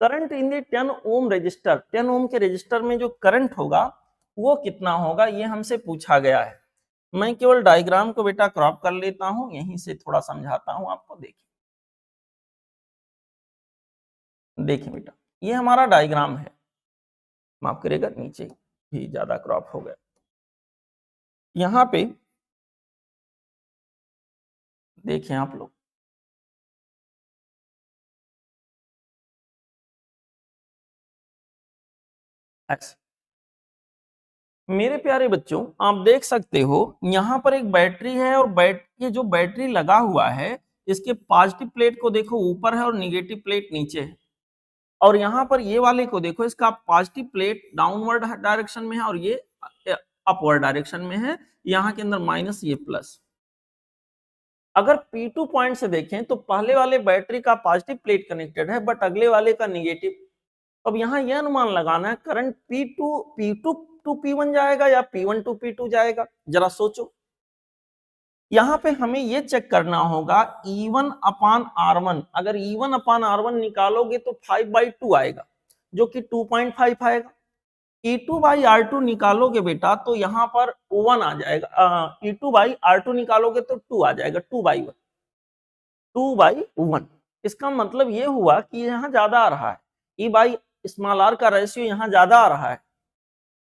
S1: Current in the 10 ohm resistor, 10 ohm के रजिस्टर में जो करंट होगा वो कितना होगा, ये हमसे पूछा गया है। मैं केवल डायग्राम को बेटा क्रॉप कर लेता हूं, यहीं से थोड़ा समझाता हूं आपको। देखिए बेटा, ये हमारा डायग्राम है, माफ करिएगा नीचे ही ज्यादा क्रॉप हो गया। यहाँ पे देखें आप लोग, ऐसे मेरे प्यारे बच्चों आप देख सकते हो यहाँ पर एक बैटरी है, और ये जो बैटरी लगा हुआ है इसके पॉजिटिव प्लेट को देखो ऊपर है और निगेटिव प्लेट नीचे है, और यहाँ पर ये वाले को देखो, इसका पॉजिटिव प्लेट डाउनवर्ड डायरेक्शन में है और ये अपवर्ड डायरेक्शन में है, यहाँ के अंदर माइनस ये प्लस। अगर P2 पॉइंट से देखें तो पहले वाले बैटरी का पॉजिटिव प्लेट कनेक्टेड है बट अगले वाले का निगेटिव। अब यहाँ यह अनुमान लगाना है करंट P2 टू P1 जाएगा या P1 टू P2 जाएगा, जरा सोचो। यहाँ पे हमें ये चेक करना होगा E1 अपान R1, अगर E1 अपान R1 निकालोगे तो 5/2 आएगा जो कि 2.5 आएगा। E2 बाई R2 निकालोगे बेटा तो यहाँ पर 1 आ जाएगा, E2 बाई R2 निकालोगे तो 2 आ जाएगा, 2/1। इसका मतलब ये हुआ कि यहाँ ज्यादा आ रहा है, E बाई स्मॉल r का रेशियो यहाँ ज्यादा आ रहा है।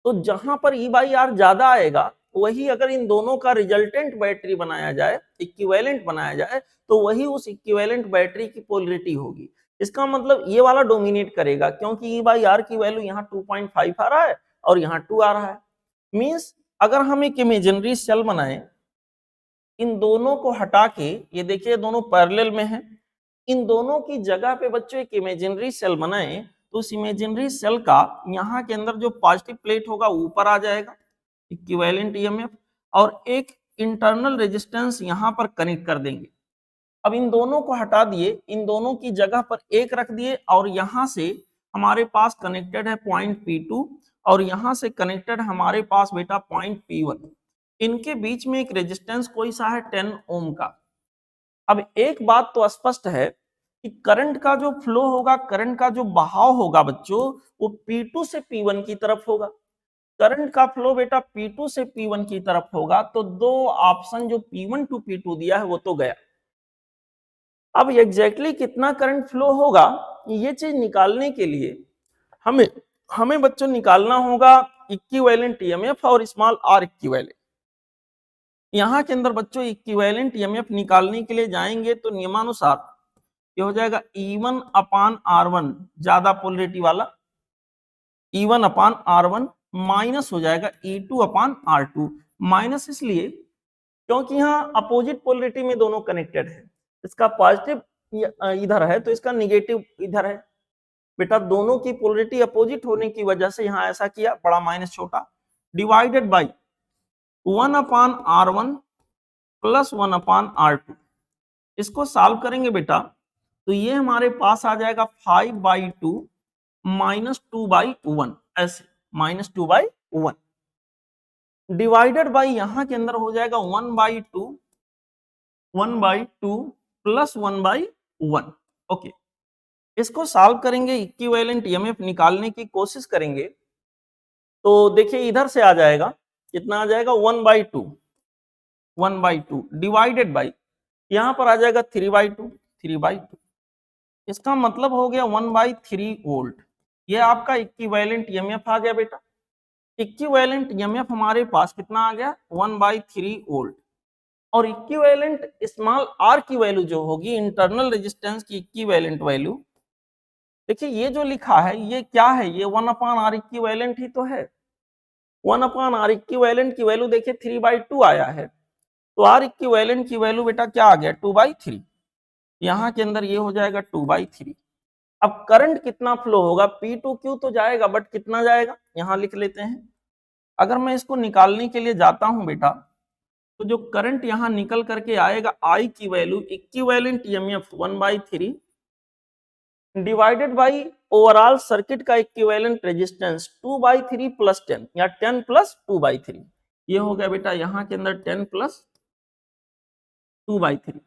S1: तो जहां पर E बाई R ज्यादा आएगा वही अगर इन दोनों का रिजल्टेंट बैटरी बनाया जाए, इक्विवेलेंट बनाया जाए, तो वही उस इक्विवेलेंट बैटरी की पोलरिटी होगी। इसका मतलब ये वाला डोमिनेट करेगा क्योंकि E बाई R की वैल्यू यहाँ 2.5 आ रहा है और यहाँ 2 आ रहा है। मीन्स अगर हम एक इमेजिनरी सेल बनाए, इन दोनों को हटा के, ये देखिए दोनों पैरेलल में है, इन दोनों की जगह पे बच्चों एक इमेजिनरी सेल बनाए तो उस इमेजिनरी सेल का यहाँ के अंदर जो पॉजिटिव प्लेट होगा ऊपर आ जाएगा, इक्विवेलेंट ईएमएफ, और एक इंटरनल रेजिस्टेंस यहाँ पर कनेक्ट कर देंगे। अब इन दोनों को हटा दिए, इन दोनों की जगह पर एक रख दिए, और यहाँ से हमारे पास कनेक्टेड है पॉइंट P2 और यहाँ से कनेक्टेड हमारे पास बेटा पॉइंट P1। इनके बीच में एक रेजिस्टेंस कोई सा है 10 ओम का। अब एक बात तो स्पष्ट है कि करंट का जो फ्लो होगा, करंट का जो बहाव होगा बच्चों, वो P2 से P1 की तरफ होगा। करंट का फ्लो बेटा P2 से P1 की तरफ होगा, तो दो ऑप्शन जो P1 टू P2 दिया है वो तो गया। अब एग्जैक्टली कितना करंट फ्लो होगा ये चीज निकालने के लिए हमें बच्चों निकालना होगा इक्विवेलेंट ईएमएफ और स्मॉल आर इक्विवेलेंट। यहाँ के अंदर बच्चों इक्विवेलेंट ईएमएफ निकालने के लिए जाएंगे तो नियमानुसार ये हो जाएगा E1 अपान R1 ज्यादा पोलरिटी वाला, E1 अपान R1 माइनस हो जाएगा E2 अपान R2। माइनस इसलिए क्योंकि यहाँ अपोजिट पोलरिटी में दोनों कनेक्टेड है, इसका पॉजिटिव इधर है तो इसका निगेटिव इधर है। बेटा दोनों की पोलरिटी अपोजिट होने की वजह से यहाँ ऐसा किया, बड़ा माइनस छोटा, divided by 1 upon R1 plus 1 upon R2। इसको सॉल्व करेंगे बेटा तो ये हमारे पास आ जाएगा 5/2 माइनस 2/1, ऐसे माइनस 2/1 डिवाइडेड बाई यहाँ के अंदर हो जाएगा 1/2 प्लस 1/1। ओके, इसको सॉल्व करेंगे, इक्विवेलेंट ईएमएफ निकालने की कोशिश करेंगे तो देखिए इधर से आ जाएगा, कितना आ जाएगा 1/2 डिवाइडेड बाई यहाँ पर आ जाएगा 3/2। इसका मतलब हो गया 1/3 वोल्ट। ये आपका इक्विवेलेंट ईएमएफ आ गया बेटा। इक्विवेलेंट ईएमएफ हमारे पास कितना आ गया 1/3 वोल्ट। और इक्विवेलेंट स्मॉल आर की वैल्यू जो होगी, इंटरनल रेजिस्टेंस की इक्विवेलेंट वैल्यू, देखिए ये जो लिखा है ये क्या है, ये 1/R इक्विवेलेंट ही तो है। 1/R इक्विवेलेंट की वैल्यू देखिए 3/2 आया है, तो R इक्विवेलेंट की वैल्यू बेटा क्या आ गया 2/3। यहाँ के अंदर ये हो जाएगा 2/3। अब करंट कितना फ्लो होगा, P2Q तो जाएगा बट कितना जाएगा यहाँ लिख लेते हैं। अगर मैं इसको निकालने के लिए जाता हूं बेटा तो जो करंट यहाँ निकल करके आएगा I की value equivalent EMF 1/3 divided by overall circuit का इक्विवेलेंट रेजिस्टेंस 2/3 प्लस 10 या 10 प्लस 2/3। ये हो गया बेटा यहाँ के अंदर 10 प्लस 2/3।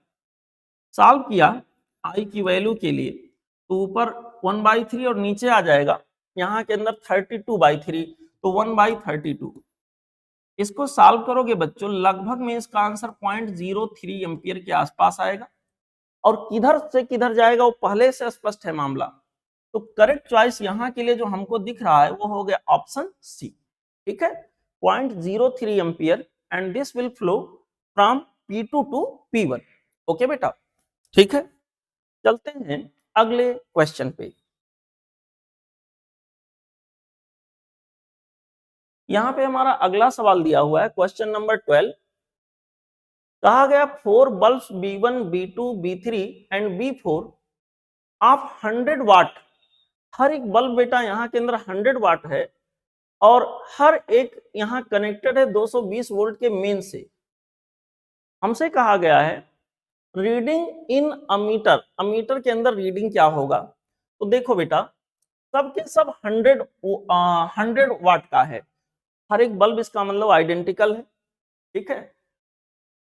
S1: सॉल्व किया I की वैल्यू के लिए तो ऊपर 1/3 और नीचे आ जाएगा यहाँ के अंदर 32/3, तो 1/32। इसको सॉल्व करोगे बच्चों लगभग में इसका आंसर 0.03 एम्पियर के आसपास आएगा। और किधर से किधर जाएगा वो पहले से स्पष्ट है मामला। तो करेक्ट चॉइस यहाँ के लिए जो हमको दिख रहा है वो हो गया ऑप्शन सी। ठीक है, 0.03 ampere and this will flow from P2 to P1। Okay बेटा, ठीक है, चलते हैं अगले क्वेश्चन पे। यहाँ पे हमारा अगला सवाल दिया हुआ है क्वेश्चन नंबर 12। कहा गया 4 bulbs B1, B2, B3 and B4 of 100 वाट। हर एक बल्ब बेटा यहाँ के अंदर 100 वाट है और हर एक यहाँ कनेक्टेड है 220 वोल्ट के मेन से। हमसे कहा गया है रीडिंग इन अमीटर, अमीटर के अंदर रीडिंग क्या होगा। तो देखो बेटा सबके सब 100 वाट का है, हर एक बल्ब इसका मतलब आइडेंटिकल है, ठीक है,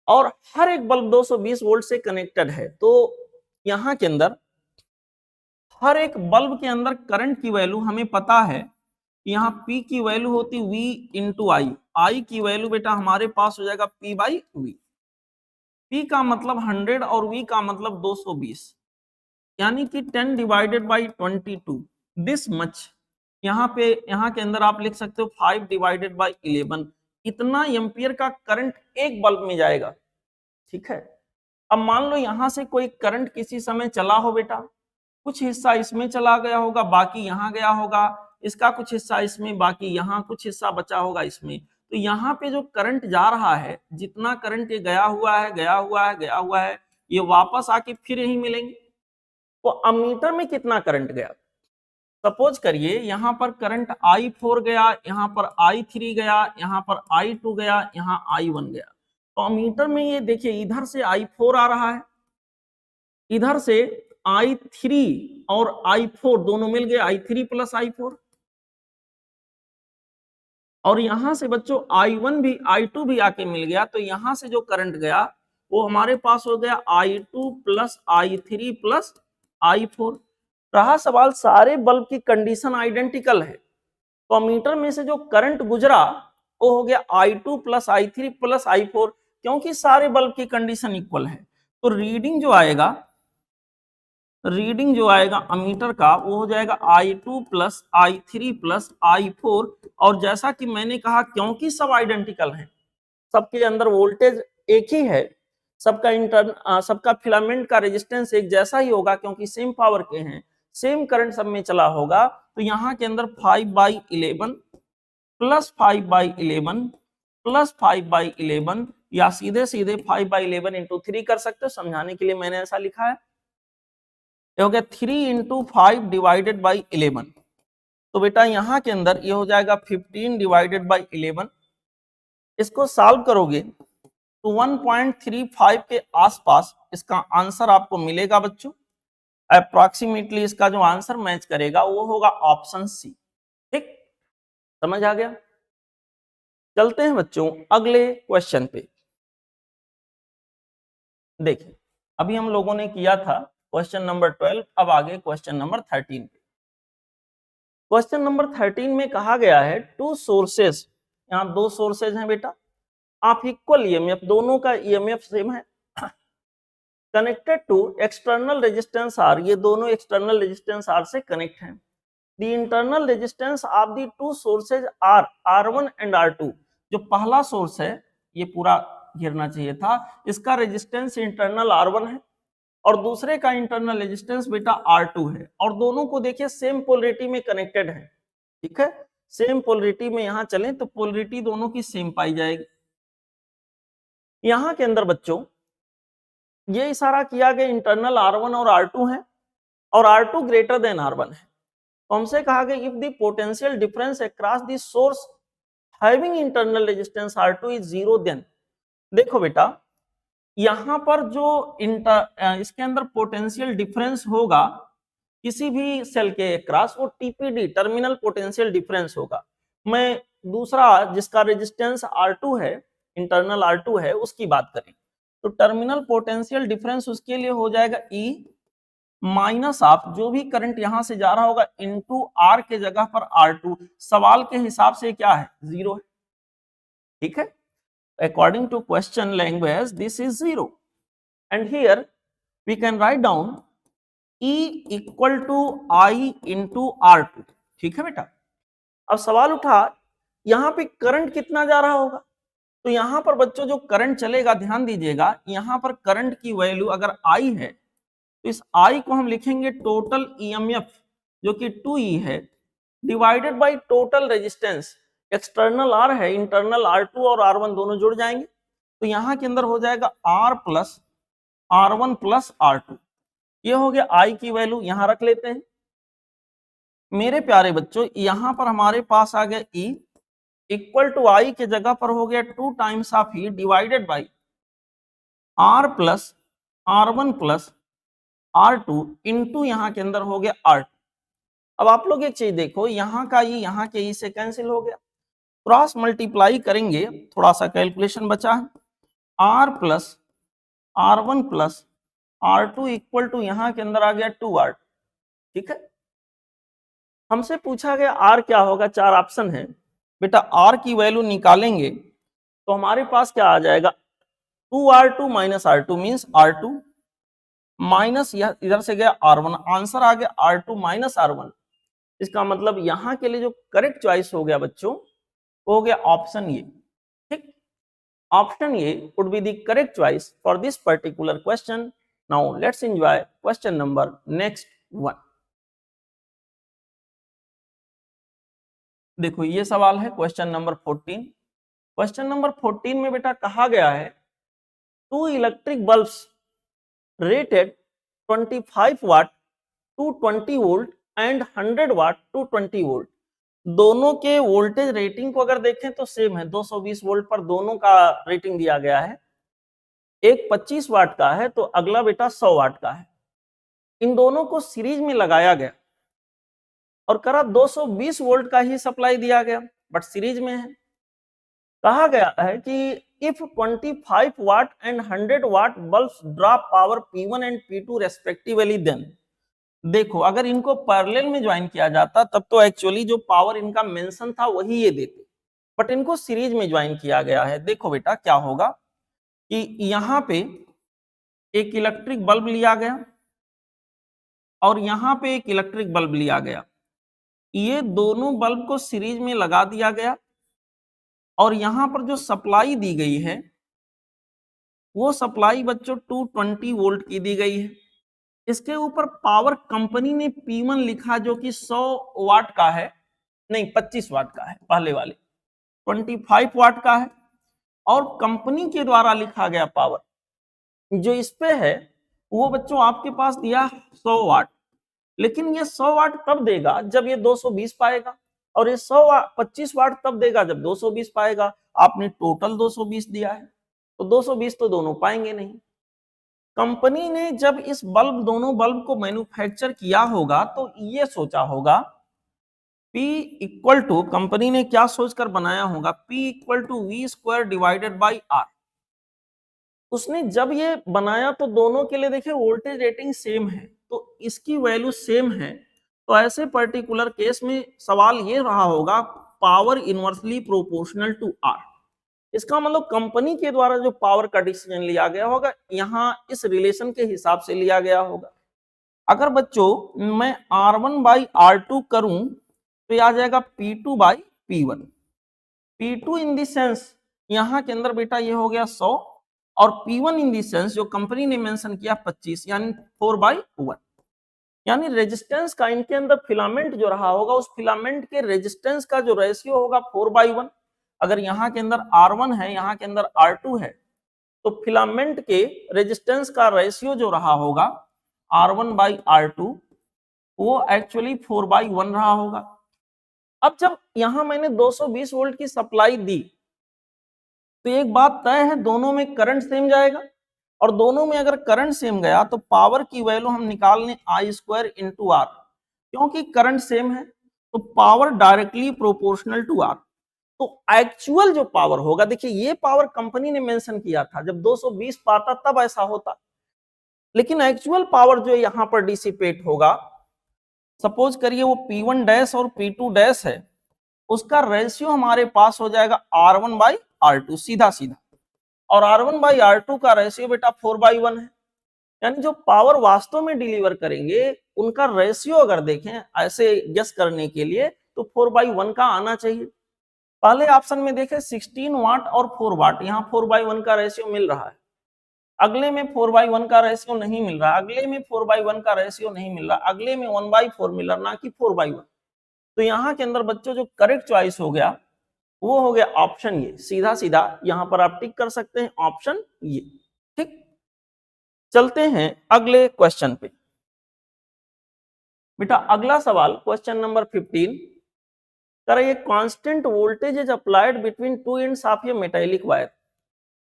S1: और हर एक बल्ब 220 वोल्ट से कनेक्टेड है। तो यहाँ के अंदर हर एक बल्ब के अंदर करंट की वैल्यू हमें पता है, यहाँ P की वैल्यू होती V इंटू I की वैल्यू बेटा हमारे पास हो जाएगा P/V। P का मतलब 100 और V का मतलब 220, यानी कि 10 डिवाइडेड बाई 22 दिस मच। यहाँ के अंदर आप लिख सकते हो 5 डिवाइडेड बाई 11। इतना एम्पियर का करंट एक बल्ब में जाएगा। ठीक है, अब मान लो यहाँ से कोई करंट किसी समय चला हो बेटा, कुछ हिस्सा इसमें चला गया होगा, बाकी यहाँ गया होगा, इसका कुछ हिस्सा इसमें, बाकी यहाँ कुछ हिस्सा बचा होगा इसमें। तो यहाँ पे जो करंट जा रहा है, जितना करंट ये गया हुआ है, ये वापस आके फिर यही मिलेंगे। तो अमीटर में कितना करंट गया, सपोज करिए यहाँ पर करंट I4 गया, यहाँ पर I3 गया, यहाँ पर I2 गया, यहाँ I1 गया। तो अमीटर में ये देखिए इधर से I4 आ रहा है, इधर से I3 और I4 दोनों मिल गए, I3 प्लस I4, और यहां से बच्चों I1 भी I2 भी आके मिल गया। तो यहां से जो करंट गया वो हमारे पास हो गया I2 plus I3 plus I4। रहा सवाल सारे बल्ब की कंडीशन आइडेंटिकल है, तो अमीटर में से जो करंट गुजरा वो हो गया I2 plus I3 plus I4, क्योंकि सारे बल्ब की कंडीशन इक्वल है। तो रीडिंग जो आएगा अमीटर का वो हो जाएगा I2 plus I3 plus I4। और जैसा कि मैंने कहा क्योंकि सब आइडेंटिकल हैं, सबके अंदर वोल्टेज एक ही है, सबका फिलामेंट का रेजिस्टेंस एक जैसा ही होगा, क्योंकि सेम पावर के हैं, सेम करंट सब में चला होगा। तो यहाँ के अंदर 5/11 प्लस 5/11 प्लस 5/11 या सीधे सीधे 5/11 इंटू 3 कर सकते हो, समझाने के लिए मैंने ऐसा लिखा है। ये हो गया 3 इंटू 5 डिवाइडेड बाई 11। तो बेटा यहाँ के अंदर ये हो जाएगा 15 डिवाइडेड बाई 11। इसको सॉल्व करोगे तो 1.35 के आसपास इसका आंसर आपको मिलेगा बच्चों। अप्रोक्सीमेटली इसका जो आंसर मैच करेगा वो होगा ऑप्शन सी। ठीक, समझ आ गया। चलते हैं बच्चों अगले क्वेश्चन पे। देखिए अभी हम लोगों ने किया था क्वेश्चन नंबर 12, अब आगे क्वेश्चन नंबर 13 पे। क्वेश्चन नंबर 13 में कहा गया है टू सोर्सेस, यहाँ दो सोर्सेज हैं बेटा, आप इक्वल ईएमएफ, दोनों का ईएमएफ सेम है, connected to external resistance R, ये दोनों एक्सटर्नल रेजिस्टेंस आर से कनेक्ट हैं। The internal resistance of the two sources are R1 and R2। जो पहला सोर्स है ये पूरा घेरना चाहिए था, इसका रेजिस्टेंस इंटरनल R1 है और दूसरे का इंटरनल रेजिस्टेंस बेटा R2 है, और दोनों को देखिए सेम पोलरिटी में कनेक्टेड है। ठीक है, सेम पोलरिटी में यहां चलें तो पोलरिटी दोनों की सेम पाई जाएगी। यहां के अंदर बच्चों ये इशारा किया गया इंटरनल R1 और R2 है और R2 ग्रेटर देन R1 है। तो हमसे कहा गया if the potential difference across the source having internal resistance R2 is 0, then देखो बेटा यहां पर जो इसके अंदर पोटेंशियल डिफरेंस होगा किसी भी सेल के अक्रॉस, वो टीपीडी टर्मिनल पोटेंशियल डिफरेंस होगा। मैं दूसरा जिसका रेजिस्टेंस R2 है, इंटरनल R2 है, उसकी बात करें तो टर्मिनल पोटेंशियल डिफरेंस उसके लिए हो जाएगा E माइनस आप जो भी करंट यहां से जा रहा होगा इनटू R के जगह पर R2। सवाल के हिसाब से क्या है, 0 है। ठीक है, according to question language this is 0, and here we can write down E equal to I into R2। ठीक है बेटा, अब सवाल उठा यहाँ पे करंट कितना जा रहा होगा, तो यहाँ पर बच्चों जो करंट चलेगा ध्यान दीजिएगा, यहाँ पर करंट की वैल्यू अगर I है तो इस I को हम लिखेंगे टोटल EMF जो कि 2E है, divided by total resistance, external R है, इंटरनल R2 और R1 दोनों जुड़ जाएंगे, तो यहाँ के अंदर हो जाएगा R plus R1 plus R2। ये हो गया I की वैल्यू, यहाँ रख लेते हैं। मेरे प्यारे बच्चों यहाँ पर हमारे पास आ गया E इक्वल टू I के जगह पर हो गया 2 times of E divided by R plus R1 plus R2 into यहाँ के अंदर हो गया R2। अब आप लोग एक चीज देखो, यहाँ का E यहाँ के E से कैंसिल हो गया, क्रॉस मल्टीप्लाई करेंगे, थोड़ा सा कैलकुलेशन बचा है, R plus R1 plus R2 equal to यहाँ के अंदर आ गया 2R। ठीक है, हमसे पूछा गया R क्या होगा, 4 ऑप्शन है बेटा, R की वैल्यू निकालेंगे तो हमारे पास क्या आ जाएगा 2R2 minus R2 means R2 minus इधर से गया R1, आंसर आ गया R2 माइनस R1। इसका मतलब यहाँ के लिए जो करेक्ट चॉइस हो गया बच्चों वो हो गया ऑप्शन ए। ठीक, option A would be the correct choice for this particular question. Now let's enjoy question number next one. देखो ये सवाल है क्वेश्चन नंबर 14। क्वेश्चन नंबर 14 में बेटा कहा गया है two electric bulbs rated 25 watt two 20 volt and 100 watt two 20 volt. दोनों के वोल्टेज रेटिंग को अगर देखें तो सेम है, 220 वोल्ट पर दोनों का रेटिंग दिया गया है। एक 25 वाट का है तो अगला बेटा 100 वाट का है। इन दोनों को सीरीज में लगाया गया और करा 220 वोल्ट का ही सप्लाई दिया गया, बट सीरीज में है। कहा गया है कि if 25 watt and 100 watt bulbs draw power P1 and P2 respectively, then देखो अगर इनको पैरेलल में ज्वाइन किया जाता तब तो एक्चुअली जो पावर इनका मेंशन था वही ये देते, बट इनको सीरीज में ज्वाइन किया गया है। देखो बेटा क्या होगा कि यहां पे एक इलेक्ट्रिक बल्ब लिया गया और यहां पे एक इलेक्ट्रिक बल्ब लिया गया, ये दोनों बल्ब को सीरीज में लगा दिया गया और यहां पर जो सप्लाई दी गई है वो सप्लाई बच्चों 220 वोल्ट की दी गई है। इसके ऊपर पावर कंपनी ने P1 लिखा जो कि 100 वाट का है, नहीं 25 वाट का है, पहले वाले 25 वाट का है, और कंपनी के द्वारा लिखा गया पावर जो इस पे है वो बच्चों आपके पास दिया 100 वाट। लेकिन ये 100 वाट तब देगा जब ये 220 पाएगा, और ये 25 वाट तब देगा जब 220 पाएगा। आपने टोटल 220 दिया है तो 220 तो दोनों पाएंगे नहीं। कंपनी ने जब इस बल्ब दोनों बल्ब को मैन्युफैक्चर किया होगा तो ये सोचा होगा P इक्वल टू, कंपनी ने क्या सोचकर बनाया होगा, P equal to V square divided by R। उसने जब ये बनाया तो दोनों के लिए देखिए वोल्टेज रेटिंग सेम है तो इसकी वैल्यू सेम है, तो ऐसे पर्टिकुलर केस में सवाल ये रहा होगा power inversely proportional to R। इसका मतलब कंपनी के द्वारा जो पावर का डिसीजन लिया गया होगा यहाँ इस रिलेशन के हिसाब से लिया गया होगा। अगर बच्चों मैं R1 बाई R2 करूं तो आ जाएगा P2 by P1। P2 in the sense यहाँ के अंदर बेटा ये हो गया 100 और P1 इन दी सेंस जो कंपनी ने मेंशन किया 25 यानी 4/1, यानी रेजिस्टेंस का इनके अंदर फिलामेंट जो रहा होगा उस फिलामेंट के रेजिस्टेंस का जो रेशियो होगा 4/1। अगर यहाँ के अंदर R1 है यहाँ के अंदर R2 है तो फिलामेंट के रेजिस्टेंस का रेशियो जो रहा होगा R1/R2 वो एक्चुअली 4/1 रहा होगा। अब जब यहां मैंने 220 वोल्ट की सप्लाई दी तो एक बात तय है दोनों में करंट सेम जाएगा, और दोनों में अगर करंट सेम गया तो पावर की वैल्यू हम निकाल लें I² इंटू R। क्योंकि करंट सेम है तो power directly proportional to R। तो एक्चुअल जो पावर होगा, देखिए ये पावर कंपनी ने मेंशन किया था जब 220 पाता तब ऐसा होता, लेकिन एक्चुअल पावर जो यहां पर डिसिपेट होगा, सपोज करिए वो P1 डैश और P2 डैश है, उसका रेशियो हमारे पास हो जाएगा R1/R2 सीधा सीधा, और R1/R2 का रेशियो बेटा 4/1 है। यानी जो पावर वास्तव में डिलीवर करेंगे उनका रेशियो अगर देखें ऐसे गेस करने के लिए तो 4/1 का आना चाहिए। पहले ऑप्शन में देखें 16 वाट और 4 वाट, यहाँ 4/1 का रेशियो मिल रहा है, अगले में 4/1 का रेशियो नहीं मिल रहा, अगले में 4/1 का रेशियो नहीं मिल रहा, अगले में 1/4 मिल रहा, ना कि 4/1। तो यहाँ के अंदर बच्चों जो करेक्ट चॉइस हो गया वो हो गया ऑप्शन ये, सीधा सीधा यहाँ पर आप टिक कर सकते हैं ऑप्शन ये। ठीक, चलते हैं अगले क्वेश्चन पे। बेटा अगला सवाल क्वेश्चन नंबर 15, करिए constant voltage is applied between two ends of A metallic wire.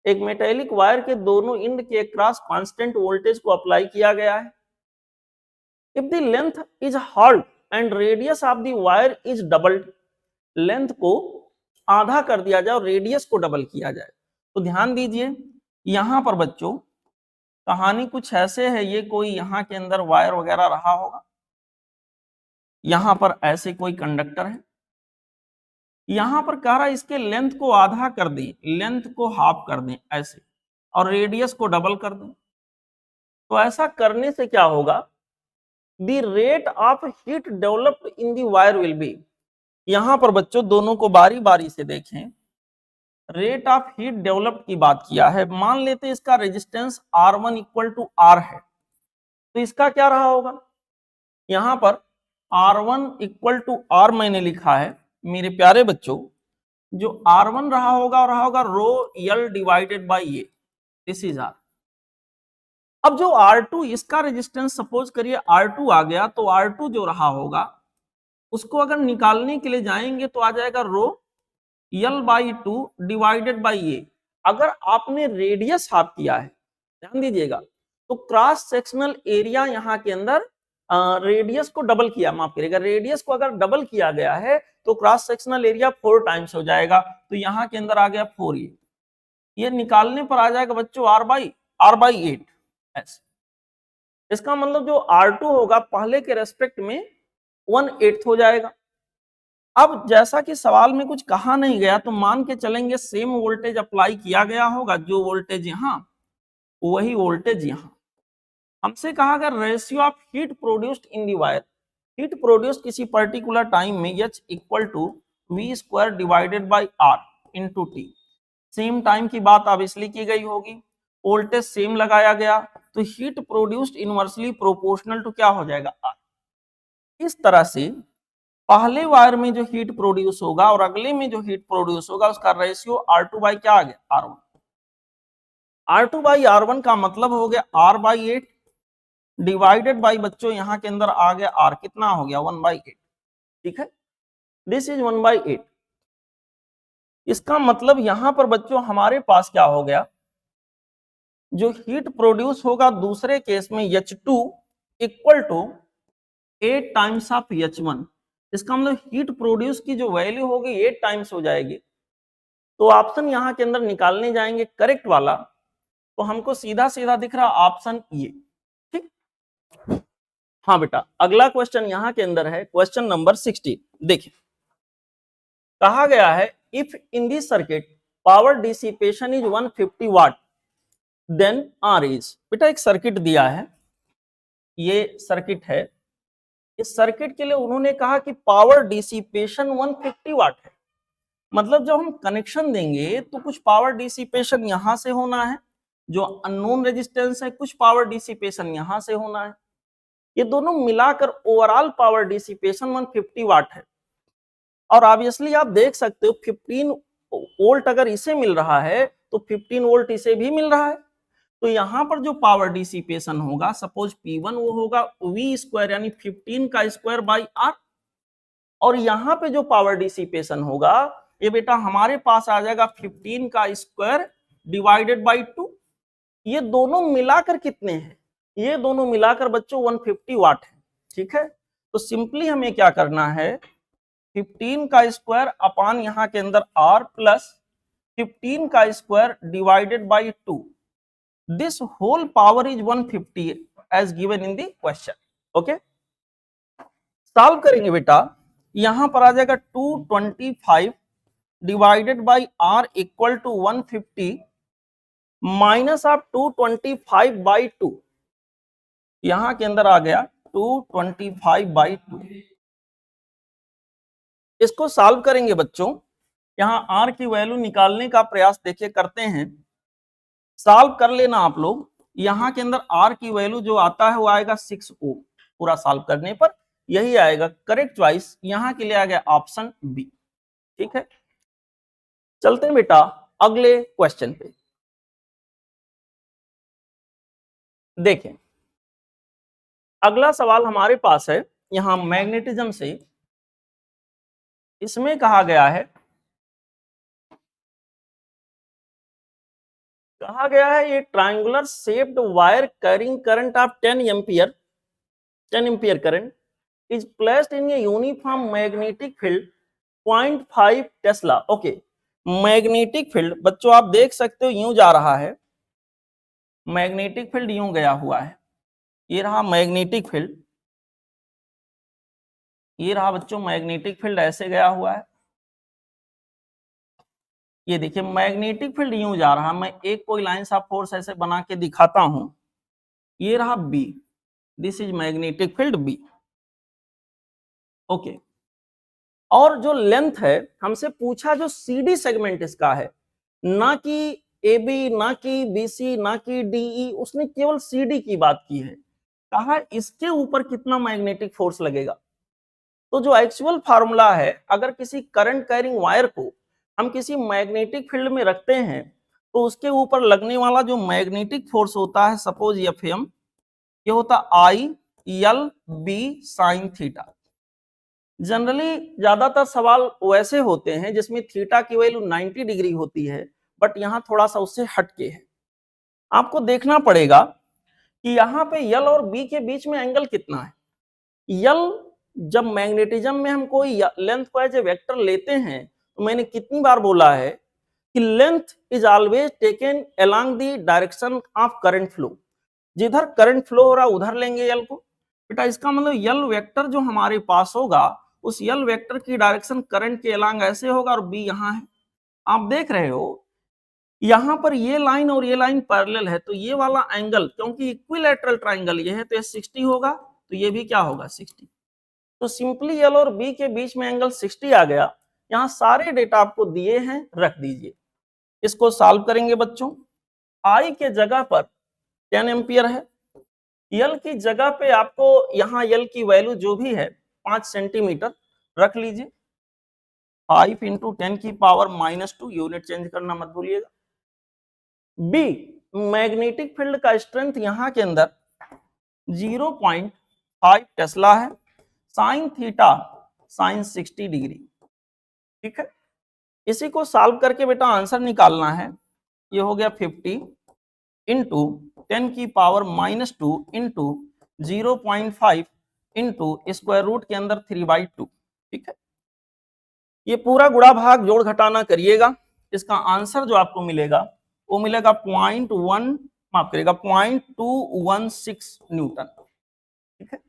S1: एक मेटालिक वायर के दोनों एंड के क्रॉस कांस्टेंट वोल्टेज को अप्लाई किया गया है। If the length is half and radius of the wire is doubled, length को आधा कर दिया जाए और रेडियस को डबल किया जाए। तो ध्यान दीजिए यहां पर बच्चों कहानी कुछ ऐसे है, ये कोई यहाँ के अंदर वायर वगैरह रहा होगा, यहां पर ऐसे कोई कंडक्टर है, यहां पर कह रहा है इसके लेंथ को आधा कर दें, लेंथ को हाफ कर दें ऐसे, और रेडियस को डबल कर दें। तो ऐसा करने से क्या होगा, the rate of heat developed in the wire will be, यहां पर बच्चों दोनों को बारी बारी से देखें, रेट ऑफ हीट डेवलप्ड की बात किया है, मान लेते हैं इसका resistance R1 equal to R है, तो इसका क्या रहा होगा, यहां पर R1 इक्वल टू R मैंने लिखा है मेरे प्यारे बच्चों, जो R1 रहा होगा रो L divided by A, this is R। अब जो R2 इसका रेजिस्टेंस सपोज करिए R2 आ गया, तो R2 जो रहा होगा उसको अगर निकालने के लिए जाएंगे तो आ जाएगा रो L/2 डिवाइडेड बाई ए। अगर आपने रेडियस हाफ किया है, ध्यान दीजिएगा, तो क्रॉस सेक्शनल एरिया यहाँ के अंदर रेडियस को डबल किया, माफ करिएगा, रेडियस को अगर डबल किया गया है तो क्रॉस सेक्शनल एरिया 4 टाइम्स हो जाएगा, तो यहाँ के अंदर आ गया 4 ये निकालने पर आ जाएगा बच्चों R/8 ऐसे। इसका मतलब जो R2 होगा पहले के रेस्पेक्ट में 1/8 हो जाएगा। अब जैसा कि सवाल में कुछ कहा नहीं गया तो मान के चलेंगे सेम वोल्टेज अप्लाई किया गया होगा, जो वोल्टेज यहां वही वोल्टेज यहां। हमसे कहा गया ratio of heat produced in the wire, heat produced किसी पर्टिकुलर टाइम में H equal to V² divided by R into T। Same time की बात ऑब्वियसली की गई होगी, वोल्टेज सेम लगाया गया, तो heat produced inversely proportional to क्या हो जाएगा R। इस तरह से पहले वायर में जो हीट प्रोड्यूस होगा और अगले में जो हीट प्रोड्यूस होगा उसका रेशियो R2 बाई क्या आ गया R1। R2 बाई R1 का मतलब हो गया R/8 डिवाइडेड बाई बच्चों यहां के अंदर आ गया R, कितना हो गया 1/8। ठीक है, दिस इज 1/8। इसका मतलब यहां पर बच्चों हमारे पास क्या हो गया, जो हीट प्रोड्यूस होगा दूसरे केस में H2 equal to 8 times of H1। इसका मतलब हीट प्रोड्यूस की जो वैल्यू होगी 8 टाइम्स हो जाएगी। तो ऑप्शन यहां के अंदर निकालने जाएंगे करेक्ट वाला, तो हमको सीधा सीधा दिख रहा ऑप्शन ये। ठीक, हाँ बेटा, अगला क्वेश्चन यहां के अंदर है क्वेश्चन नंबर 60। देखिए कहा गया है if in this circuit power dissipation is 150 watt then R is. बेटा एक सर्किट दिया है, ये सर्किट है, इस सर्किट के लिए उन्होंने कहा कि पावर डिसिपेशन 150 वाट है। मतलब जब हम कनेक्शन देंगे तो कुछ पावर डिसिपेशन यहां से होना है, जो अननोन रेजिस्टेंस है, कुछ पावर डिसिपेशन यहां से होना है, ये दोनों मिलाकर ओवरऑल पावर डिसिपेशन 150 वाट है। और ऑब्वियसली आप देख सकते हो 15 वोल्ट अगर इसे मिल रहा है तो 15 वोल्ट इसे भी मिल रहा है, तो यहां पर जो पावर डिसिपेशन होगा सपोज P1 वो होगा V² यानी 15 का स्क्वायर बाई R, और यहां पे जो पावर डिसिपेशन होगा ये बेटा हमारे पास आ जाएगा 15 का स्क्वायर डिवाइडेड बाई 2। ये दोनों मिलाकर कितने हैं, ये दोनों मिलाकर बच्चों 150 वाट है। ठीक है, तो सिंपली हमें क्या करना है, 15 का स्क्वायर अपान यहां के अंदर R प्लस 15 का square divided by 2, this whole power is 150 as given in the question. Okay, solve करेंगे बेटा, यहां पर आ जाएगा 225 divided by R equal to 150 minus of 225 by 2, यहां के अंदर आ गया 225 बाई 2। इसको सॉल्व करेंगे बच्चों, यहां R की वैल्यू निकालने का प्रयास देखिए करते हैं, सॉल्व कर लेना आप लोग। यहां के अंदर R की वैल्यू जो आता है वो आएगा 6 ओम, पूरा सॉल्व करने पर यही आएगा करेक्ट चॉइस, यहां के लिए आ गया ऑप्शन बी। ठीक है, चलते हैं बेटा अगले क्वेश्चन पे। देखें अगला सवाल हमारे पास है यहां मैग्नेटिज्म से, इसमें कहा गया है ये triangular shaped wire carrying current of 10 ampere current is placed in a uniform magnetic field 0.5 Tesla. Okay, magnetic field बच्चों आप देख सकते हो यूं जा रहा है, मैग्नेटिक फील्ड यूं गया हुआ है, ये रहा मैग्नेटिक फील्ड, ये रहा बच्चों मैग्नेटिक फील्ड ऐसे गया हुआ है, ये देखिए मैग्नेटिक फील्ड यूं जा रहा, मैं एक कोई लाइंस ऑफ फोर्स ऐसे बना के दिखाता हूं, ये रहा B, this is magnetic field B. Okay, और जो लेंथ है हमसे पूछा जो CD सेगमेंट इसका है, ना कि AB ना कि BC ना कि DE, उसने केवल CD की बात की है, कहा इसके ऊपर कितना मैग्नेटिक फोर्स लगेगा। तो जो एक्चुअल फार्मूला है, अगर किसी करंट कैरिंग वायर को हम किसी मैग्नेटिक फील्ड में रखते हैं तो उसके ऊपर लगने वाला जो मैग्नेटिक फोर्स होता है, सपोज Fm, ये होता I L B sine theta. Generally ज्यादातर सवाल वैसे होते हैं जिसमें थीटा की वैल्यू 90 डिग्री होती है, बट यहां थोड़ा सा उससे हटके है। आपको देखना पड़ेगा कि यहाँ पे यल और बी के बीच में एंगल कितना है। यल, जब मैग्नेटिज्म में हम कोई लेंथ को एज ए वेक्टर लेते हैं, तो मैंने कितनी बार बोला है कि length is always taken along the direction of current flow. जिधर करंट फ्लो हो रहा उधर लेंगे यल को। बेटा इसका मतलब यल वेक्टर जो हमारे पास होगा, उस यल वेक्टर की डायरेक्शन करंट के अलोंग ऐसे होगा, और बी यहाँ है। आप देख रहे हो यहां पर ये लाइन और ये लाइन पैरेलल है, तो ये वाला एंगल, क्योंकि इक्विलैटरल ट्राइंगल ये है, तो ये 60 होगा, तो ये भी क्या होगा 60। तो सिंपली यल और बी के बीच में एंगल 60 आ गया। यहां सारे डेटा आपको दिए हैं, रख दीजिए। इसको सॉल्व करेंगे बच्चों। आई के जगह पर 10 एम्पियर है, यल की जगह पे आपको यहाँ यल की वैल्यू जो भी है 5 सेंटीमीटर रख लीजिए। 5 इंटू 10 की पावर -2, यूनिट चेंज करना मत भूलिएगा। बी, मैग्नेटिक फील्ड का स्ट्रेंथ यहां के अंदर 0.5 टेस्ला है, साइन थीटा साइन 60 डिग्री। ठीक है, इसी को सॉल्व करके बेटा आंसर निकालना है। ये हो गया 50 इंटू 10 की power -2 into 0.5 into square root के अंदर 3/2। ठीक है, ये पूरा गुणा भाग जोड़ घटाना करिएगा। इसका आंसर जो आपको मिलेगा वो मिलेगा 0.1, माफ करिएगा 0.216 न्यूटन। ठीक है,